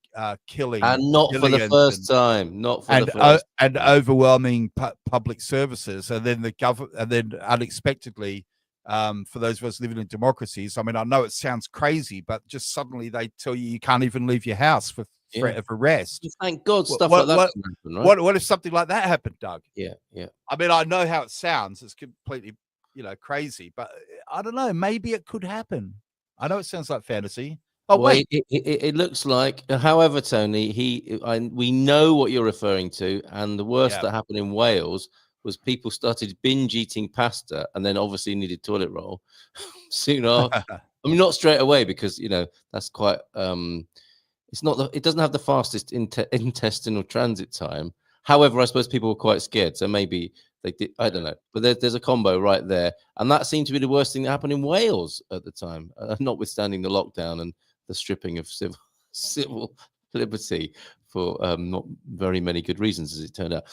killing. And not for the first time. Not for the first and overwhelming public services. And then the government, and then unexpectedly, for those of us living in democracies, I mean, I know it sounds crazy, but just suddenly they tell you can't even leave your house for threat of arrest. Thank God stuff like that doesn't happen, right? What if something like that happened, Doug? Yeah. I mean, I know how it sounds. It's completely, crazy, but I don't know. Maybe it could happen. I know it sounds like fantasy. Oh, wait. It looks like, however, Tony, we know what you're referring to. And the worst that happened in Wales was people started binge eating pasta and then obviously needed toilet roll soon after. I mean, not straight away, because, that's quite, it doesn't have the fastest intestinal transit time. However, I suppose people were quite scared. So maybe they did, I don't know. But there's a combo right there. And that seemed to be the worst thing that happened in Wales at the time, notwithstanding the lockdown and the stripping of civil liberty for not very many good reasons, as it turned out.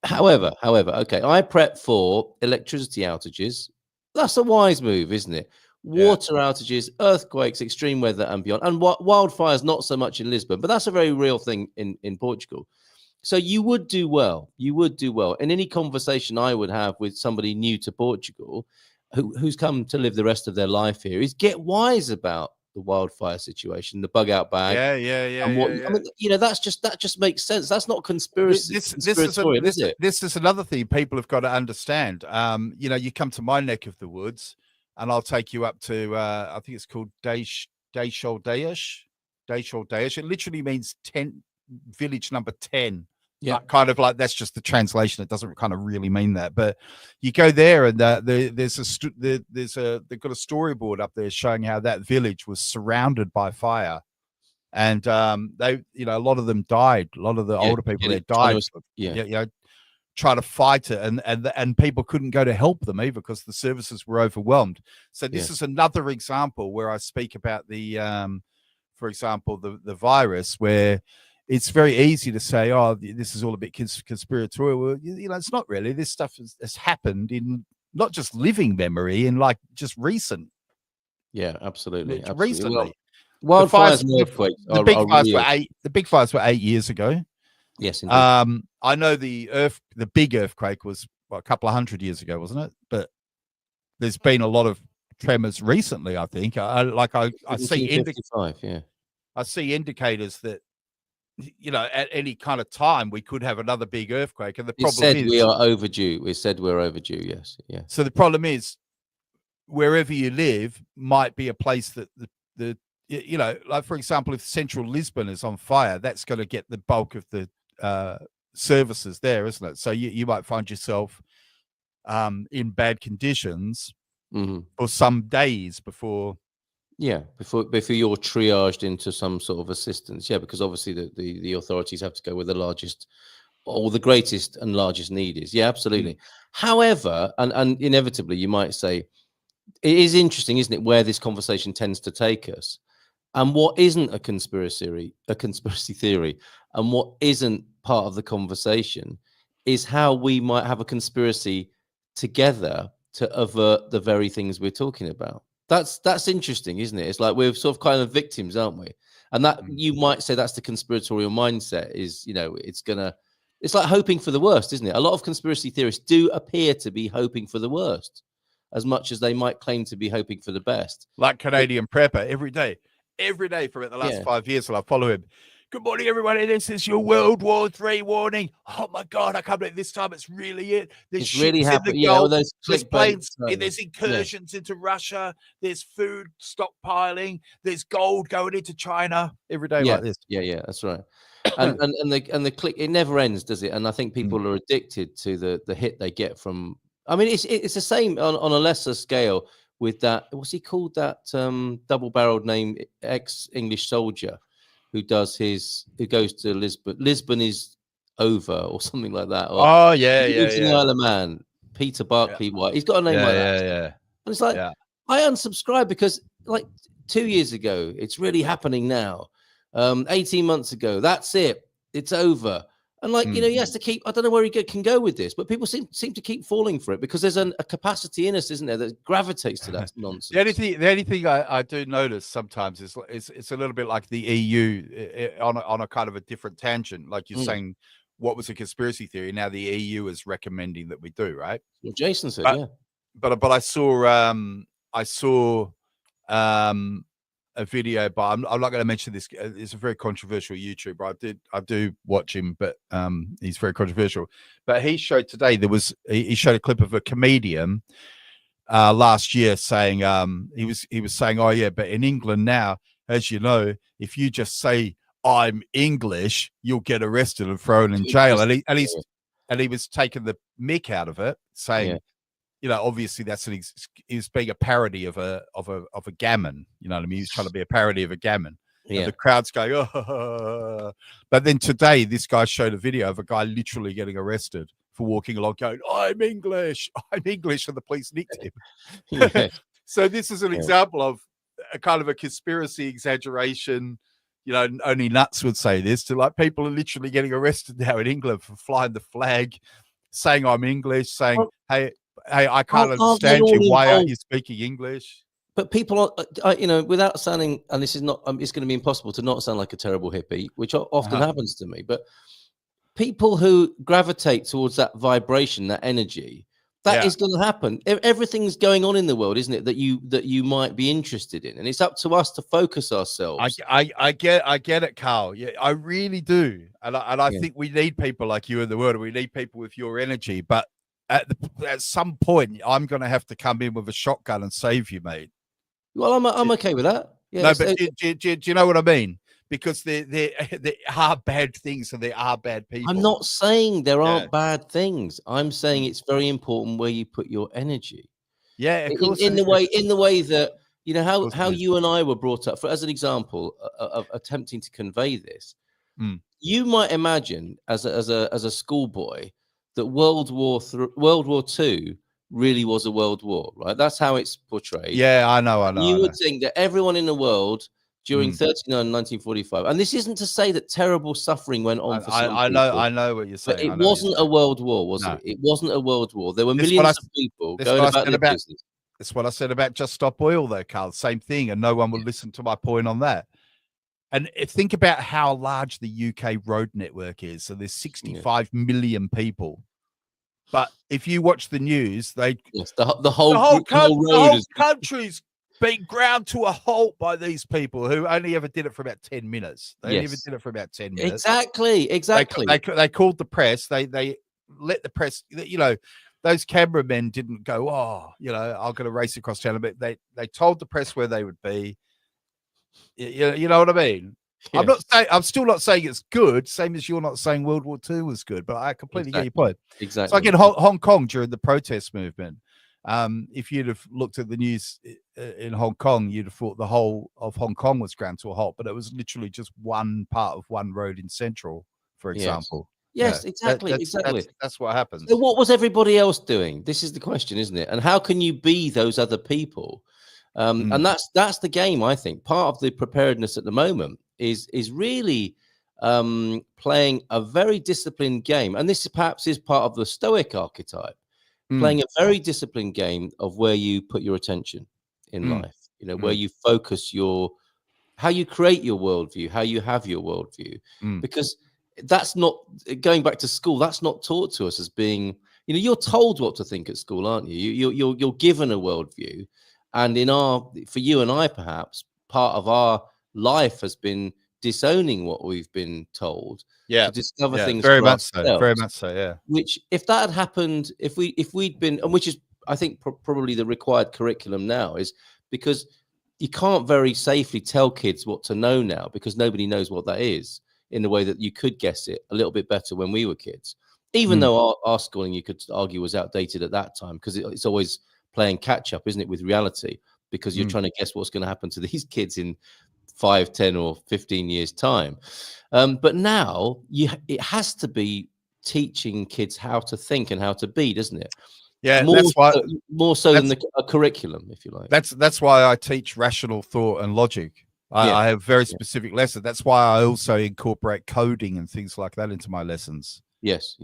However, okay, I prep for electricity outages. That's a wise move, isn't it? Water outages, earthquakes, extreme weather, and beyond. And wildfires, not so much in Lisbon, but that's a very real thing in Portugal. So you would do well. You would do well. In any conversation I would have with somebody new to Portugal, who's come to live the rest of their life here, is get wise about the wildfire situation, the bug out bag. Yeah. I mean, that just makes sense. That's not conspiracy. This is another thing people have got to understand. You come to my neck of the woods, and I'll take you up to I think it's called Deixaldeias. It literally means village number 10. Yeah, kind of like that's just the translation. It doesn't kind of really mean that, but you go there and they've got a storyboard up there showing how that village was surrounded by fire, and a lot of them died. A lot of the older people there died. try to fight it, and people couldn't go to help them either because the services were overwhelmed. So this is another example where I speak about the for example, the virus, where it's very easy to say, oh, this is all a bit conspiratorial. Well, you know, it's not really. This stuff has happened in not just living memory, in like just recent. Yeah, absolutely. Recently. Well, wildfires and earthquakes the big fires were 8 years ago. Yes, indeed. I know the big earthquake was a couple of 100 years ago, wasn't it? But there's been a lot of tremors recently. I think I see I see indicators that, you know, at any kind of time we could have another big earthquake, and the problem is we are overdue. We said we're overdue. Yes, yeah. So the problem is, wherever you live might be a place that the you know, like for example, if central Lisbon is on fire, that's going to get the bulk of the services there, isn't it? So you might find yourself in bad conditions for some days before. Yeah, before you're triaged into some sort of assistance. Yeah, because obviously the authorities have to go where the largest or the greatest and largest need is. Yeah, absolutely. However, and inevitably you might say, it is interesting, isn't it, where this conversation tends to take us, and what isn't a conspiracy theory, and what isn't part of the conversation is how we might have a conspiracy together to avert the very things we're talking about. That's interesting, isn't it? It's like we're sort of kind of victims, aren't we? And that you might say that's the conspiratorial mindset, is, you know, it's like hoping for the worst, isn't it? A lot of conspiracy theorists do appear to be hoping for the worst as much as they might claim to be hoping for the best. Like Canadian Prepper every day for about the last 5 years, and I follow him. Good morning, everybody. This is your World War III warning. Oh my God, I can't believe this time it's really it. There's really happening. There's planes, there's incursions into Russia, there's food stockpiling, there's gold going into China every day like this. Yeah, that's right. And the click, it never ends, does it? And I think people are addicted to the hit they get from. I mean, it's the same on a lesser scale with that. What's he called? That double-barreled name, ex-English soldier who goes to Lisbon. Lisbon is over, or something like that. Or, Isle of Man, Peter Barclay White. He's got a name like that. Yeah. And it's like, I unsubscribe because, like, 2 years ago, it's really happening now. 18 months ago, that's it. It's over. And like, you know, he has to keep, I don't know where he can go with this, but people seem to keep falling for it because there's a capacity in us, isn't there, that gravitates to that nonsense. The only thing I do notice sometimes is it's a little bit like the EU on a kind of a different tangent. Like you're saying, what was a conspiracy theory? Now the EU is recommending that we do, right? Well, Jason said, But I saw a video, but I'm not going to mention this. It's a very controversial YouTuber. I do watch him, but he's very controversial. But he showed today he showed a clip of a comedian last year saying he was saying, oh yeah, but in England now, as you know, if you just say I'm English, you'll get arrested and thrown in jail. And he was taking the mick out of it, saying, you know, obviously he's being a parody of a gammon. You know what I mean? He's trying to be a parody of a gammon. Yeah. And the crowd's going, oh. But then today, this guy showed a video of a guy literally getting arrested for walking along going, I'm English, and the police nicked him. So this is an example of a kind of a conspiracy exaggeration. You know, only nuts would say this, to like people are literally getting arrested now in England for flying the flag, saying I'm English, saying, hey, I can't understand you. Why aren't you speaking English? But people are, you know, without sounding, and this is not, it's going to be impossible to not sound like a terrible hippie, which often happens to me. But people who gravitate towards that vibration, that energy, that is going to happen. Everything's going on in the world, isn't it? That you might be interested in, and it's up to us to focus ourselves. I get it, Carl. Yeah, I really do, and I think we need people like you in the world. And we need people with your energy, but at some point, I'm going to have to come in with a shotgun and save you, mate. Well, I'm okay with that. Yeah, no, but do you know what I mean? Because there are bad things and there are bad people. I'm not saying there aren't bad things. I'm saying it's very important where you put your energy. Yeah, of course. In the way that, you know, how you and I were brought up. As an example of attempting to convey this, you might imagine as a schoolboy that World War II really was a world war, right? That's how it's portrayed. Yeah, I know. You would think that everyone in the world during 1945, and this isn't to say that terrible suffering went on for some people. I know what you're saying. But it wasn't a world war, was it? It wasn't a world war. There were millions of people going about their business. That's what I said about Just Stop Oil, though, Carl. Same thing, and no one will listen to my point on that. And think about how large the UK road network is. So there's 65 million people. But if you watch the news, the whole country's being ground to a halt by these people who only ever did it for about 10 minutes. They only ever did it for about 10 minutes. Exactly. They called the press. They let the press, those cameramen didn't go, I'm going to race across town. But they told the press where they would be. You know what I mean? Yes. I'm still not saying it's good, same as you're not saying World War II was good, but I completely get your point. Exactly. It's like in Hong Kong during the protest movement. If you'd have looked at the news in Hong Kong, you'd have thought the whole of Hong Kong was ground to a halt, but it was literally just one part of one road in Central, for example. Yes, exactly. That's what happens. So what was everybody else doing? This is the question, isn't it? And how can you be those other people? And that's the game, I think. Part of the preparedness at the moment is really playing a very disciplined game. And this perhaps is part of the Stoic archetype, playing a very disciplined game of where you put your attention in life, where you focus how you create your worldview, how you have your worldview, because that's not, going back to school, that's not taught to us as being, you're told what to think at school, aren't you? You're given a worldview. And for you and I, perhaps part of our life has been disowning what we've been told to discover things very much so, yeah. Which, if that had happened, if we'd been, and which is, I think, probably the required curriculum now, is because you can't very safely tell kids what to know now, because nobody knows what that is in the way that you could guess it a little bit better when we were kids. Even though our schooling, you could argue, was outdated at that time, because it's always playing catch up, isn't it, with reality, because you're trying to guess what's going to happen to these kids in 5, 10 or 15 years time. But now it has to be teaching kids how to think and how to be, doesn't it? Yeah, more so than a curriculum, if you like. That's why I teach rational thought and logic. I have very specific lessons. That's why I also incorporate coding and things like that into my lessons. Yes.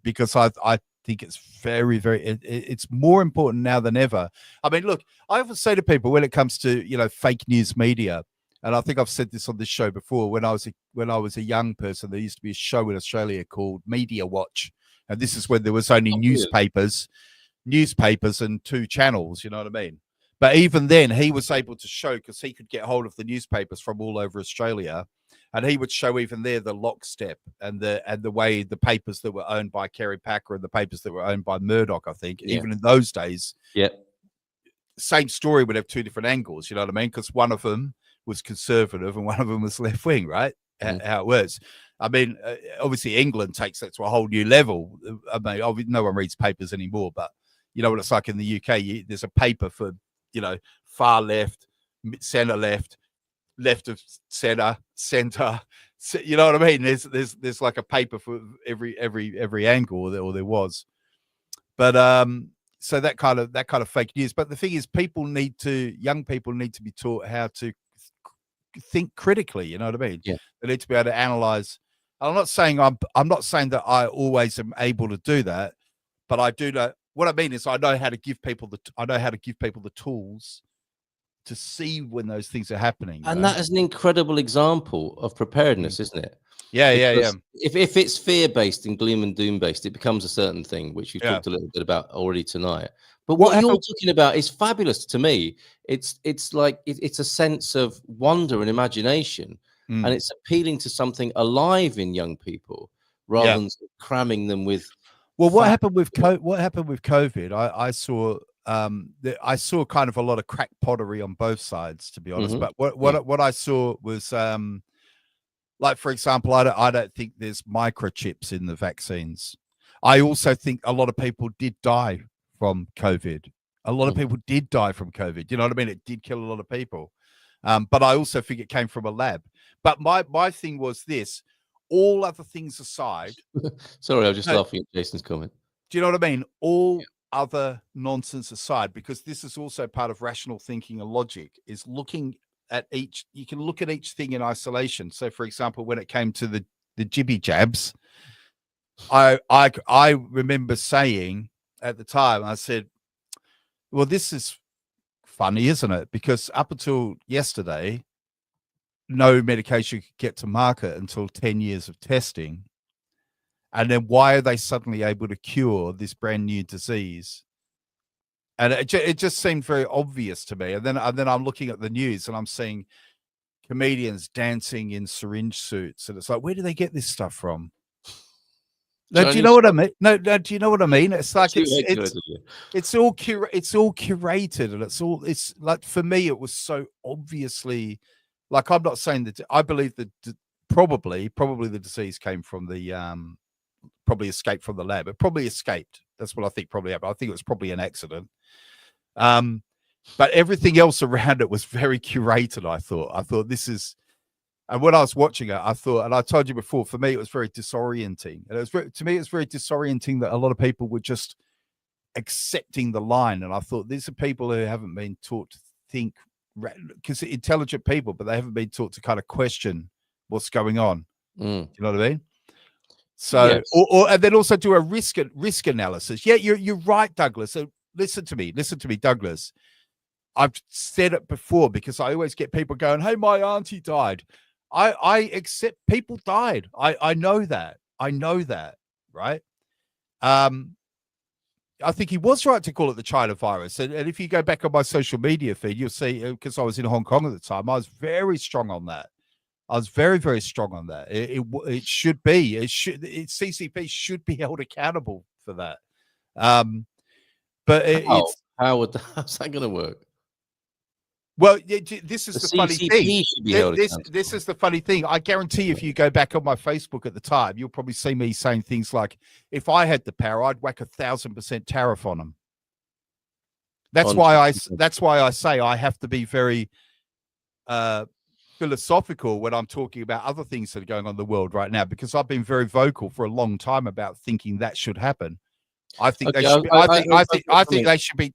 Because I think it's very, very, it's more important now than ever. I mean, look, I often say to people when it comes to, fake news media, and I think I've said this on this show before, when I was a young person, there used to be a show in Australia called Media Watch. And this is when there was only newspapers and 2 channels, you know what I mean? But even then, he was able to show, because he could get hold of the newspapers from all over Australia, and he would show even there the lockstep and the way the papers that were owned by Kerry Packer and the papers that were owned by Murdoch, I think, even in those days, same story would have 2 different angles, you know what I mean? Because one of them was conservative and one of them was left wing, right? How it works. I mean, obviously England takes that to a whole new level. I mean, no one reads papers anymore, but you know what it's like in the UK. There's a paper for, far left, center left, left of center, you know what I mean? There's like a paper for every angle, or there was. But so that kind of fake news. But the thing is, young people need to be taught how to think critically, you know what I mean? Yeah. They need to be able to analyze. I'm not saying that I always am able to do that, but I do know. What I mean is, I know how to give people the tools to see when those things are happening. And that is an incredible example of preparedness, isn't it? Yeah. If it's fear-based and gloom and doom-based, it becomes a certain thing, which you talked a little bit about already tonight. But what you're talking about is fabulous to me. It's like it's a sense of wonder and imagination, and it's appealing to something alive in young people rather than cramming them with. Well, what happened with COVID? I saw kind of a lot of crack pottery on both sides, to be honest. But what I saw was, like, for example, I don't think there's microchips in the vaccines. I also think a lot of people did die from COVID. A lot of people did die from COVID. You know what I mean? It did kill a lot of people. But I also think it came from a lab. But my thing was this: all other things aside. Sorry, I was just No. laughing at Jason's comment. Do you know what I mean? All other nonsense aside, because this is also part of rational thinking and logic, is looking at each. You can look at each thing in isolation. So, for example, when it came to the jibby jabs, I remember saying at the time, I said, "Well, this is funny, isn't it? Because up until yesterday, no medication could get to market until 10 years of testing." And then why are they suddenly able to cure this brand new disease? And it just seemed very obvious to me. And then I'm looking at the news and I'm seeing comedians dancing in syringe suits. And it's like, where do they get this stuff from? No, do you know what I mean? No, do you know what I mean? It's like it's all curated, and it's like, for me, it was so obviously, like, I'm not saying that I believe that probably the disease came from the probably escaped from the lab. It probably escaped. That's what I think probably happened. I think it was probably an accident. But everything else around it was very curated. I thought this is, and when I was watching it, I thought, and I told you before, for me, it was very disorienting. And to me, it's very disorienting that a lot of people were just accepting the line. And I thought, these are people who haven't been taught to think, because intelligent people, but they haven't been taught to kind of question what's going on. You know what I mean? So, yes. And then also do a risk analysis. Yeah, you're right, Douglas. So listen to me, Douglas. I've said it before, because I always get people going, "Hey, my auntie died." I accept people died. I know that. Right? I think he was right to call it the China virus. And if you go back on my social media feed, you'll see, because I was in Hong Kong at the time, I was very strong on that. I was very, very strong on that. It should be. CCP should be held accountable for that. But how's that going to work? Well, this is the funny thing. This is the funny thing. I guarantee if you go back on my Facebook at the time, you'll probably see me saying things like, "If I had the power, I'd whack 1,000% tariff on them." That's why I say I have to be very philosophical when I'm talking about other things that are going on in the world right now, because I've been very vocal for a long time about thinking that should happen. I think they should be.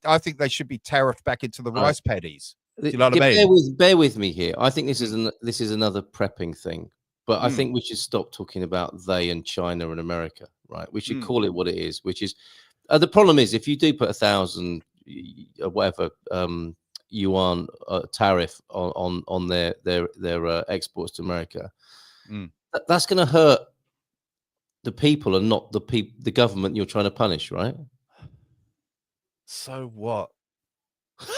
I think they should be tariffed back into the rice paddies. Do you know what I mean? Bear with me here. I think this is another prepping thing, but I think we should stop talking about they and China and America. Right? We should call it what it is. Which is the problem is, if you do put 1,000 whatever yuan tariff on their exports to America, that's going to hurt the people and not the government you're trying to punish, right? So what?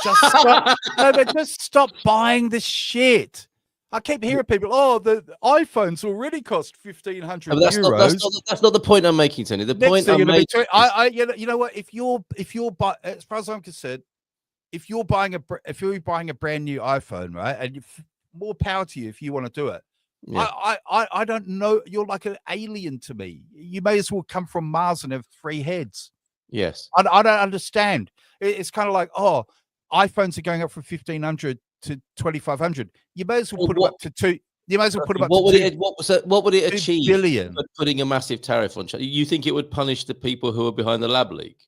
Just stop. No, but just stop buying the shit. I keep hearing people, "Oh, the iPhones already cost 1,500 euros." That's not the point I'm making, Tony. The point I'm making. You know what? If you're as far as I'm concerned, if you're buying a brand new iPhone, right, and more power to you if you want to do it. Yeah. I don't know. You're like an alien to me. You may as well come from Mars and have 3 heads. Yes. I don't understand. It's kind of like, oh, iPhones are going up from 1,500 to 2,500. You may as well put them up to 2. You might as well put them up to what would it achieve? Billion. Putting a massive tariff on China. You think it would punish the people who are behind the lab leak?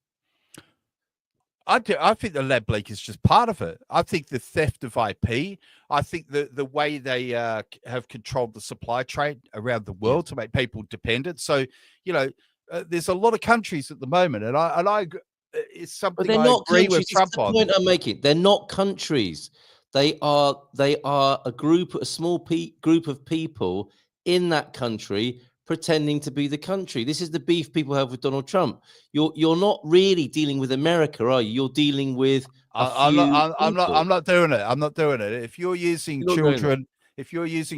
I think the lab leak is just part of it. I think the theft of IP. I think the way they have controlled the supply chain around the world to make people dependent. So, there's a lot of countries at the moment, and I it's something I agree with Trump on. The point I'm making, they're not countries. They are a small group of people in that country pretending to be the country. This is the beef people have with Donald Trump. You're not really dealing with America, are you? You're dealing with I'm not doing it. I'm not doing it. If you're using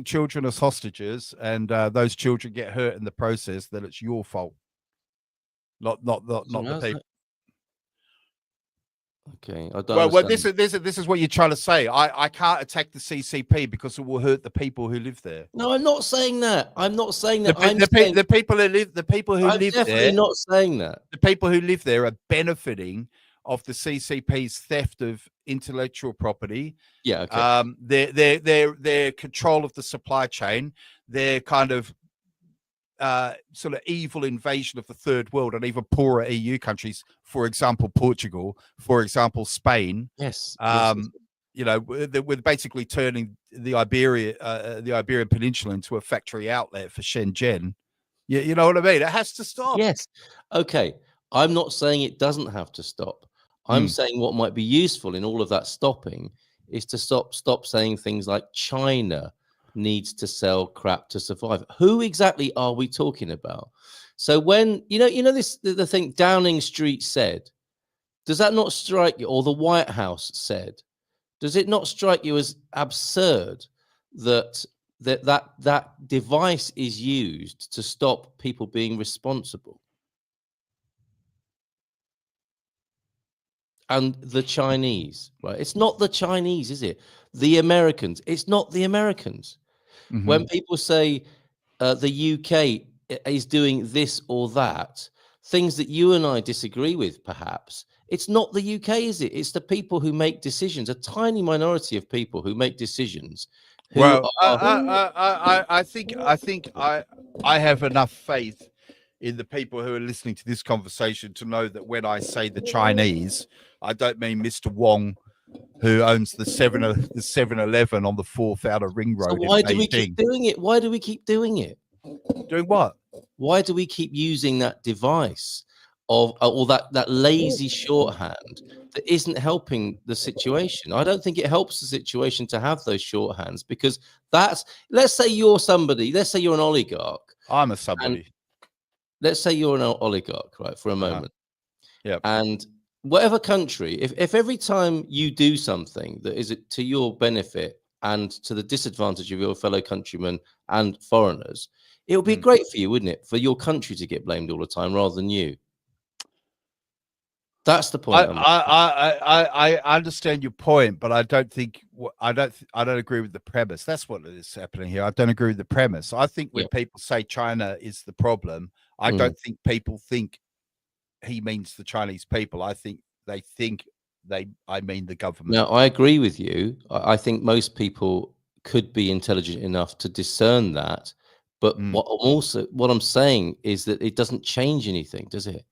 children as hostages and those children get hurt in the process, then it's your fault. Not the people. Okay. This is what you're trying to say. I can't attack the CCP because it will hurt the people who live there. No, I'm not saying that. The people who live there. I'm not saying that. The people who live there are benefiting of the CCP's theft of intellectual property. Yeah. Okay. Their control of the supply chain. Their kind of sort of evil invasion of the third world and even poorer EU countries, for example, Portugal, for example, Spain. Yes. You know, we're basically turning the Iberian Peninsula into a factory outlet for Shenzhen. You know what I mean? It has to stop. Yes. Okay. I'm not saying it doesn't have to stop. I'm saying what might be useful in all of that stopping is to stop saying things like China needs to sell crap to survive. Who exactly are we talking about? So when you know this the thing Downing Street said, does that not strike you, or the White House said, does it not strike you as absurd that that device is used to stop people being responsible? And the Chinese, right? It's not the Chinese, is it? The Americans. It's not the Americans. When people say the UK is doing this or that, things that you and I disagree with, perhaps, it's not the UK, is it? It's the people who make decisions, a tiny minority of people who make decisions. Well, I think I have enough faith in the people who are listening to this conversation to know that when I say the Chinese, I don't mean Mr. Wong, who owns the 7-Eleven on the 4th Outer Ring Road. So why do we keep doing it? Why do we keep doing it? Doing what? Why do we keep using that device of or that lazy shorthand that isn't helping the situation? I don't think it helps the situation to have those shorthands, because that's, let's say you're somebody, let's say you're an oligarch. I'm a somebody. Let's say you're an oligarch, right, for a moment. Yeah. And whatever country, if every time you do something that is to your benefit and to the disadvantage of your fellow countrymen and foreigners, it would be great for you, wouldn't it? For your country to get blamed all the time rather than you. That's the point. I understand your point, but I don't think I don't agree with the premise. That's what is happening here. I don't agree with the premise. I think when people say China is the problem, I don't think people think he means the Chinese people. I think I mean the government. Now, I agree with you. I think most people could be intelligent enough to discern that. But what I'm saying is that it doesn't change anything, does it?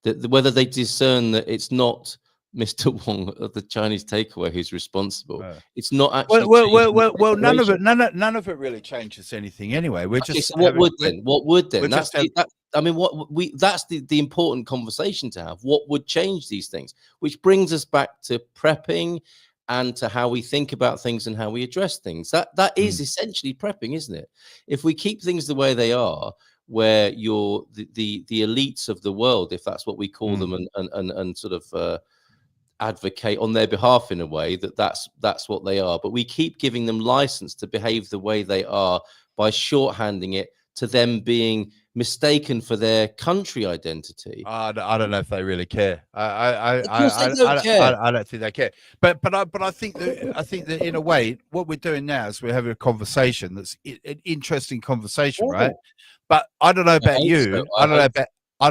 That whether they discern that it's not Mr. Wong of the Chinese takeaway who's responsible, it's not actually. Well, none of it really changes anything anyway. We're just. So what would then? What would then? That's that's the important conversation to have. What would change these things? Which brings us back to prepping and to how we think about things and how we address things. That is essentially prepping, isn't it? If we keep things the way they are, where you're the elites of the world, if that's what we call them, and sort of advocate on their behalf in a way that's what they are, but we keep giving them license to behave the way they are by shorthanding it to them being mistaken for their country identity. I don't know if they really care. I don't think they care. But I think that in a way, what we're doing now is we're having a conversation that's an interesting conversation, right? But I don't know about you. So. I don't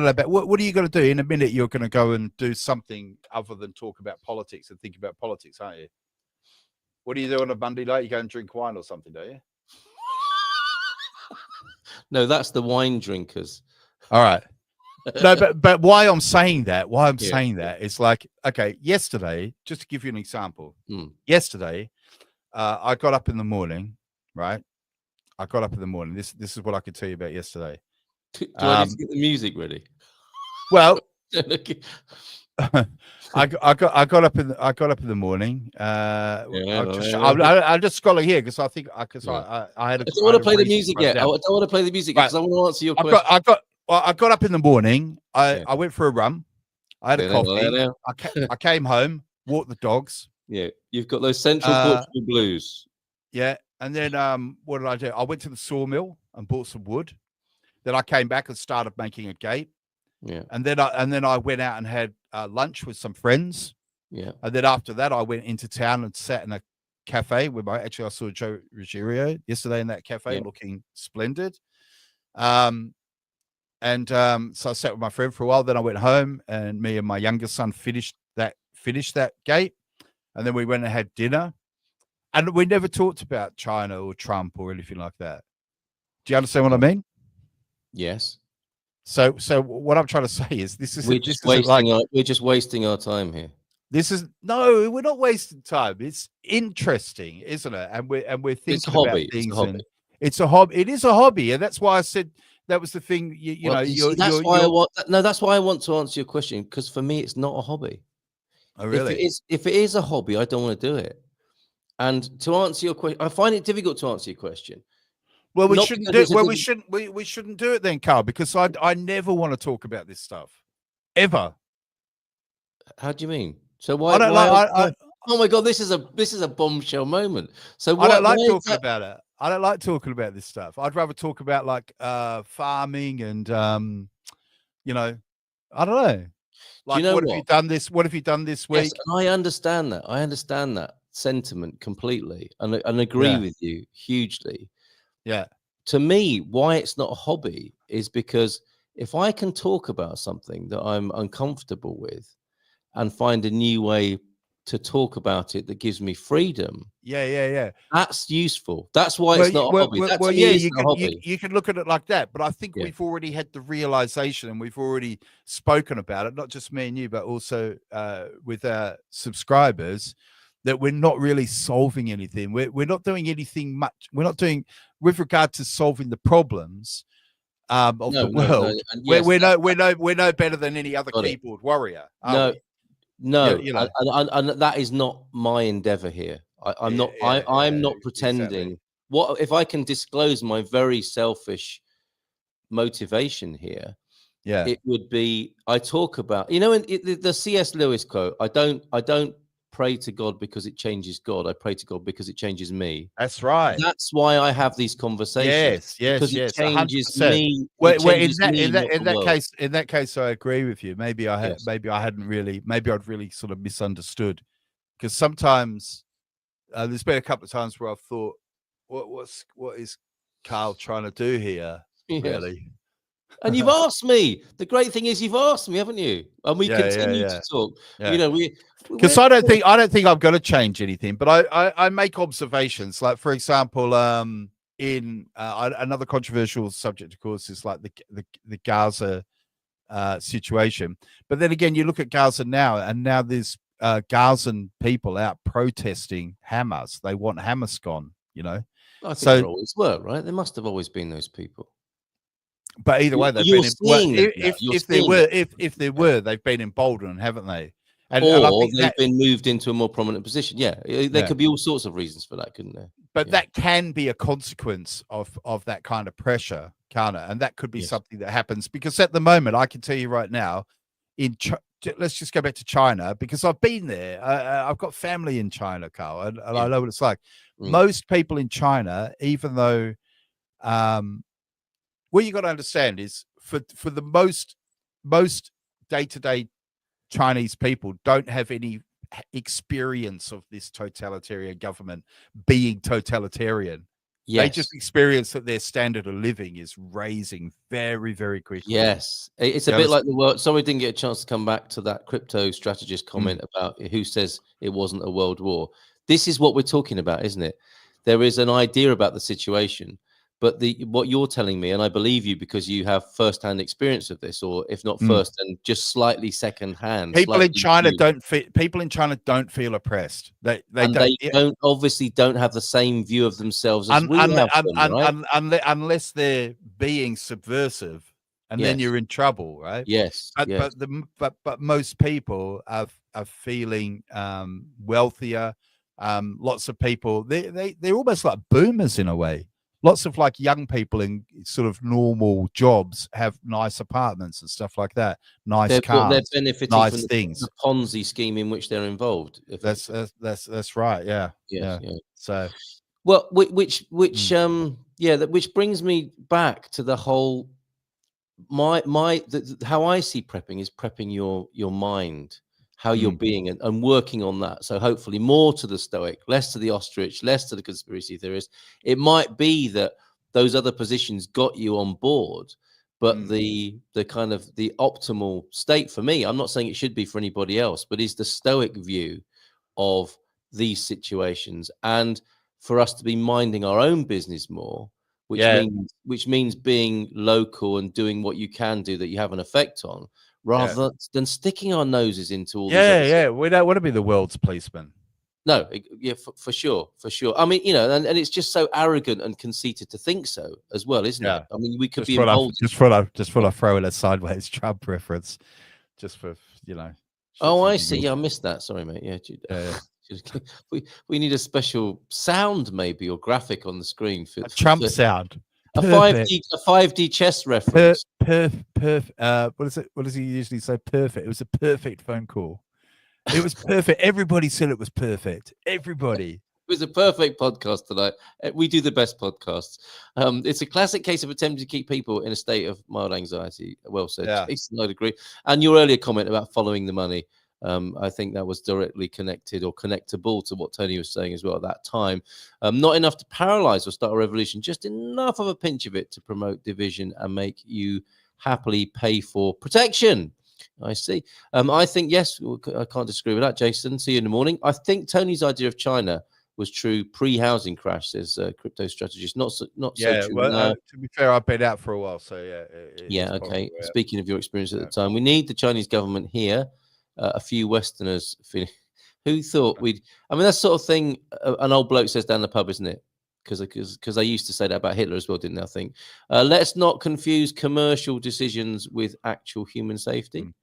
know about what are you going to do in a minute? You're going to go and do something other than talk about politics and think about politics, aren't you? What do you do on a Monday night? You go and drink wine or something, don't you? No, that's the wine drinkers. All right. No, but why I'm saying that is like, okay, yesterday, just to give you an example, yesterday, I got up in the morning, right? I got up in the morning. This is what I could tell you about yesterday. Do I need to get the music ready? Well, I got up in the morning. I'm just scrolling here because I think I had. I don't want to play the music yet. I don't want to play the music because I want to answer your question. I got up in the morning. I went for a run. I had a coffee. I came home, walked the dogs. Yeah, you've got those Central Portugal blues. Yeah, and then what did I do? I went to the sawmill and bought some wood. Then I came back and started making a gate. Yeah, and then I went out and had lunch with some friends. Yeah, and then after that I went into town and sat in a cafe with I saw Joe Ruggiero yesterday in that cafe, looking splendid. So I sat with my friend for a while. Then I went home, and me and my younger son finished that gate, and then we went and had dinner. And we never talked about China or Trump or anything like that. Do you understand what I mean? Yes. So what I'm trying to say is We're just wasting our time here. No, we're not wasting time. It's interesting, isn't it? And we're thinking about things, and it's a hobby. It is a hobby, and that's why I said that was the thing. That's why I want to answer your question, because for me, it's not a hobby. Oh, really? If it is a hobby, I don't want to do it. And to answer your question, I find it difficult to answer your question. Well, we shouldn't do it. Well, we shouldn't do it then, Carl, because I never want to talk about this stuff ever. How do you mean? So why? Oh my God, this is a bombshell moment. So I don't like talking about it. I don't like talking about this stuff. I'd rather talk about like farming and I don't know. Like, what have you done this? What have you done this week? Yes, and I understand that. I understand that sentiment completely, and agree with you hugely. Yeah. To me, why it's not a hobby is because if I can talk about something that I'm uncomfortable with and find a new way to talk about it that gives me freedom. Yeah. That's useful. That's why it's not a hobby. You can look at it like that, but I think we've already had the realization, and we've already spoken about it, not just me and you, but also with our subscribers, that we're not really solving anything. We're not doing anything much. We're not doing with regard to solving the problems of the world. We're no better than any other keyboard warrior. No, and that is not my endeavor here. I'm not pretending. Exactly. What if I can disclose my very selfish motivation here? Yeah, it would be, I talk about, in the C.S. Lewis quote, I don't pray to God because it changes God. I pray to God because it changes me. That's right. That's why I have these conversations. Yes. Because it changes me. In that case, I agree with you. Maybe I'd really sort of misunderstood, because sometimes there's been a couple of times where I've thought, what is Carl trying to do here? Yes. Really? And you've asked me. The great thing is you've asked me, haven't you? And we continue to talk. Yeah. Because I don't think I'm going to change anything, but I make observations. Like, for example, in another controversial subject, of course, is like the Gaza situation. But then again, you look at Gaza now, and now there's Gazan people out protesting Hamas. They want Hamas gone. I think there always were, right? There must have always been those people. But either way, they've been if there were, they've been emboldened, haven't they? Or they've been moved into a more prominent position. Yeah, there could be all sorts of reasons for that, couldn't there? But that can be a consequence of that kind of pressure, can't it? And that could be something that happens, because at the moment, I can tell you right now, let's just go back to China, because I've been there. I've got family in China, Carl, and I know what it's like. Most people in China, even though what you got to understand is, for the most day-to-day Chinese people don't have any experience of this totalitarian government being totalitarian. They just experience that their standard of living is raising very, very quickly. Yes, it's a bit like the world. Sorry, we didn't get a chance to come back to that crypto strategist comment about who says it wasn't a world war. This is what we're talking about, isn't it? There is an idea about the situation, but what you're telling me, and I believe you because you have first-hand experience of this, or if not first, and just slightly second-hand. People in China don't feel oppressed. They obviously don't have the same view of themselves as we have, right? Unless they're being subversive, and then you're in trouble, right? Yes. But most people are feeling wealthier. Lots of people, they're almost like boomers in a way. Lots of like young people in sort of normal jobs have nice apartments and stuff like that. Nice cars, they're benefiting nice from things. The Ponzi scheme in which they're involved. That's right. Yeah. So, well, which brings me back to the whole. How I see prepping is prepping your mind, how you're being, and working on that. So hopefully more to the Stoic, less to the ostrich, less to the conspiracy theorist. It might be that those other positions got you on board, but the kind of the optimal state for me, I'm not saying it should be for anybody else, but is the Stoic view of these situations, and for us to be minding our own business more, which means being local and doing what you can do that you have an effect on, rather than sticking our noses into all these other yeah. We don't want to be the world's policeman. No, yeah, for sure, for sure. I mean, you know, and it's just so arrogant and conceited to think so as well, isn't it? I mean, we could be involved. Just thought I throw in a sideways Trump reference, just for Oh, I see. Yeah, I missed that. Sorry, mate. Yeah. We need a special sound, maybe, or graphic on the screen for a Trump sound. A 5D chess reference. What is it? What does he usually say? Perfect. It was a perfect phone call. It was perfect. Everybody said it was perfect. Everybody. It was a perfect podcast tonight. We do the best podcasts. It's a classic case of attempting to keep people in a state of mild anxiety. Well said, Jason. I'd agree. And your earlier comment about following the money, I think that was directly connected or connectable to what Tony was saying as well at that time. Not enough to paralyze or start a revolution, just enough of a pinch of it to promote division and make you happily pay for protection. I see. I think, yes, I can't disagree with that, Jason. See you in the morning. I think Tony's idea of China was true pre-housing crash, says crypto strategist. Not so true. Well, to be fair, I've been out for a while, so okay. Speaking of your experience at the time, we need the Chinese government here. A few Westerners who thought we'd. I mean, that sort of thing. An old bloke says down the pub, isn't it? Because I used to say that about Hitler as well, didn't I? Think. Let's not confuse commercial decisions with actual human safety.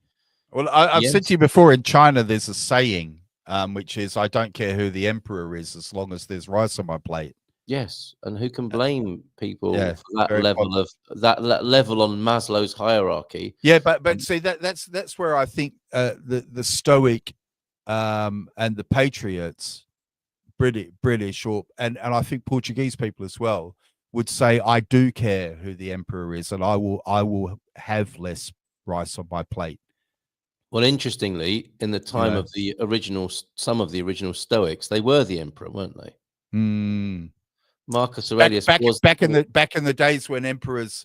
Well, I've said to you before, in China, there's a saying, which is, I don't care who the emperor is, as long as there's rice on my plate. Yes, and who can blame people for that level of that level on Maslow's hierarchy? Yeah, but see that's where I think the Stoic and the patriots, British and I think Portuguese people as well would say, I do care who the emperor is, and I will have less rice on my plate. Well, interestingly, in the time of some of the original Stoics, they were the emperor, weren't they? Marcus Aurelius was back in the days when emperors,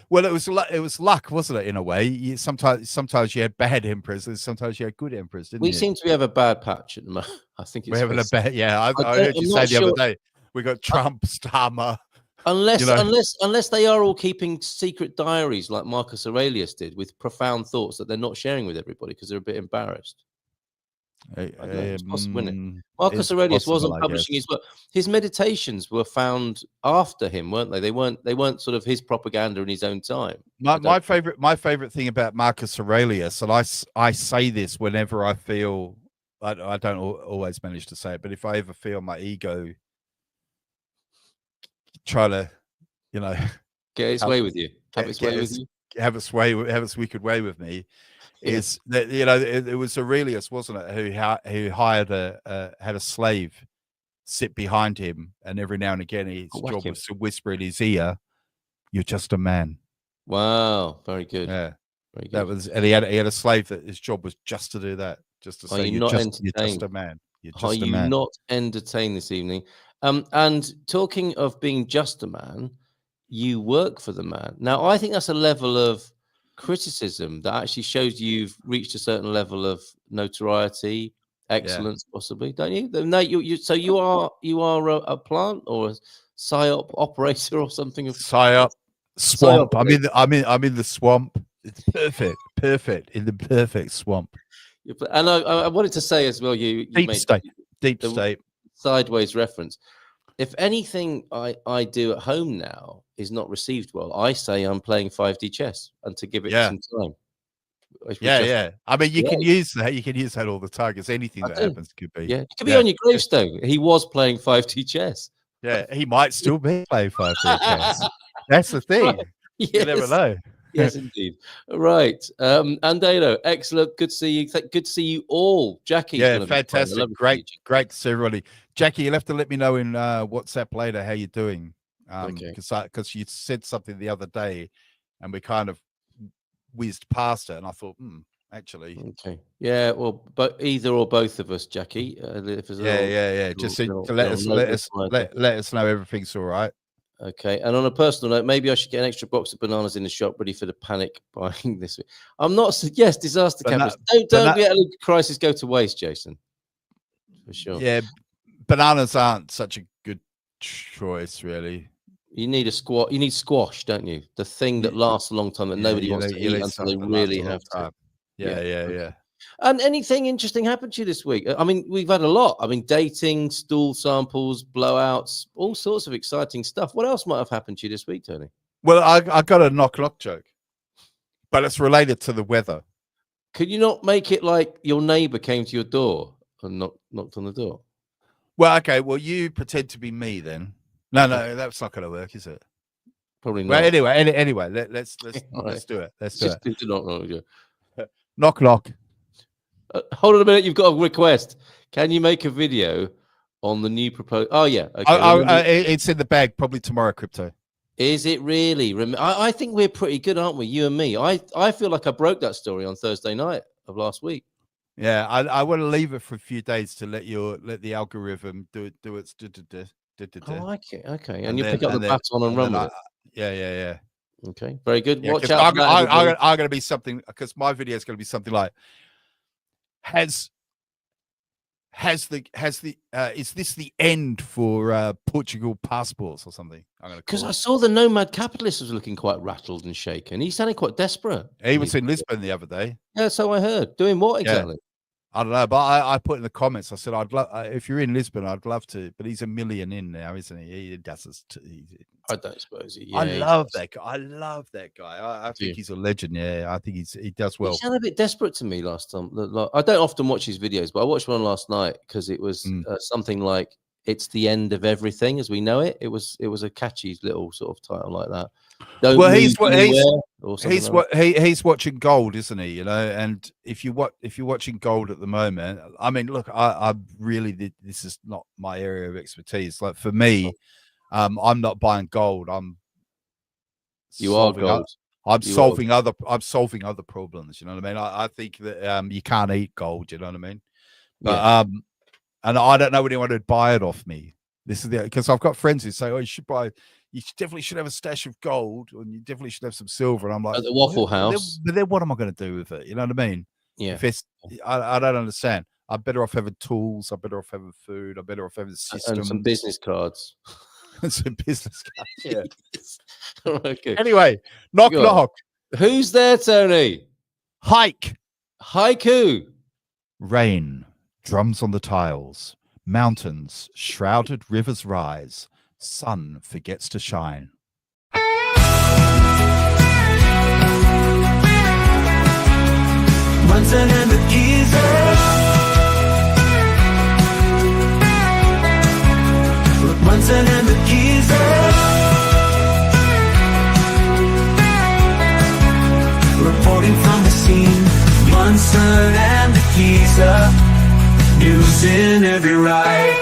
well, it was luck, wasn't it? In a way, sometimes you had bad emperors, and sometimes you had good emperors. Didn't we you? seem to have a bad patch at the moment. I think we're having a bad. Yeah, I heard you say the other day we got Trump, Starmer. Unless they are all keeping secret diaries like Marcus Aurelius did, with profound thoughts that they're not sharing with everybody because they're a bit embarrassed. It's possible, isn't it? Marcus Aurelius wasn't publishing his work. His meditations were found after him, weren't they? They weren't sort of his propaganda in his own time. My favorite thing about Marcus Aurelius, and I say this whenever I feel, I don't always manage to say it, but if I ever feel my ego try to, get its way with you, have its wicked way with me, is that it was Aurelius, wasn't it, who hired had a slave sit behind him, and every now and again his job was to whisper in his ear, "You're just a man." Wow, very good. Yeah, very good. That was, and he had a slave that his job was just to do that, just to say, "You're just a man." Are you not entertained this evening? And talking of being just a man, you work for the man. Now, I think that's a level of criticism that actually shows you've reached a certain level of notoriety, excellence, possibly, don't you? No, so you are a plant or a psyop operator or something of psyop swamp. I'm in the swamp. It's perfect in the perfect swamp. And I wanted to say as well, you deep state sideways reference. If anything I do at home now is not received well, I say I'm playing 5D chess, and to give it some time. Yeah. I mean, you can use that. You can use that all the time, because anything that happens could be. Yeah, it could be on your gravestone. He was playing 5D chess. Yeah, he might still be playing 5D chess. That's the thing. Right. Yes. You never know. Yes, indeed. Right. Andelo, excellent. Good to see you. Good to see you all. Jackie. Yeah, fantastic. Great to see everybody. Jackie, you'll have to let me know in WhatsApp later how you're doing. Because you said something the other day, and we kind of whizzed past it, and I thought, actually. Okay. Yeah, well, but either or both of us, Jackie. Just let us know everything's all right. Okay, and on a personal note, maybe I should get an extra box of bananas in the shop ready for the panic buying this week. I'm not. Yes, disaster capitalist. Don't let a crisis go to waste, Jason. For sure. Yeah, bananas aren't such a good choice, really. You need a squash. You need squash, don't you? The thing that lasts a long time that nobody wants to eat until they really have to. Yeah. And anything interesting happened to you this week? I mean, we've had a lot. I mean, dating, stool samples, blowouts, all sorts of exciting stuff. What else might have happened to you this week, Tony? Well, I got a knock joke, but it's related to the weather. Could you not make it like your neighbor came to your door and knocked on the door? Well, okay. Well, you pretend to be me then. No, that's not going to work, is it? Probably not. Well, anyway, let's do it. Let's do it. Knock. Hold on a minute. You've got a request. Can you make a video on the new proposal? Oh yeah. Okay. It's in the bag. Probably tomorrow, Crypto. Is it really? I think we're pretty good, aren't we? You and me. I feel like I broke that story on Thursday night of last week. Yeah, I want to leave it for a few days to let the algorithm do its. I like it. Okay, and you pick up the baton and run with it. Yeah. Okay, very good. Yeah, Watch out. I'm going to be something, because my video is going to be something like, is this the end for Portugal passports or something? Because I saw the nomad capitalist was looking quite rattled and shaken. He sounded quite desperate. He was in Lisbon the other day. Yeah, so I heard. Doing what exactly? Yeah. I don't know, but I put in the comments. I said, I'd love if you're in Lisbon, I'd love to. But he's $1 million in now, isn't he? He does this. I don't suppose he. Yeah, I love that guy. I love that guy. I think he's a legend. Yeah, I think he does well. He sounded a bit desperate to me last time. I don't often watch his videos, but I watched one last night because it was something like "It's the end of everything as we know it." It was a catchy little sort of title like that. He's watching Gold, isn't he? You know, and if you're watching Gold at the moment, I mean, look, I really, this is not my area of expertise. Like for me, I'm not buying gold. I'm solving other problems. You know what I mean? I think that you can't eat gold. You know what I mean? But and I don't know anyone who'd buy it off me. This is because I've got friends who say, "Oh, you definitely should have a stash of gold, and you definitely should have some silver." And I'm like, at the Waffle House. But then what am I going to do with it? You know what I mean? Yeah. If it's, I don't understand. I'm better off having tools. I'm better off having food. I'm better off having systems. And some business cards. Some business cards. Yeah. Okay. Anyway, knock. Who's there, Tony? Haiku. Rain, drums on the tiles, mountains, shrouded rivers rise, sun forgets to shine. Munson and the Geeza. Munson and the Geeza. Reporting from the scene. Munson and the Geeza. News in every ride.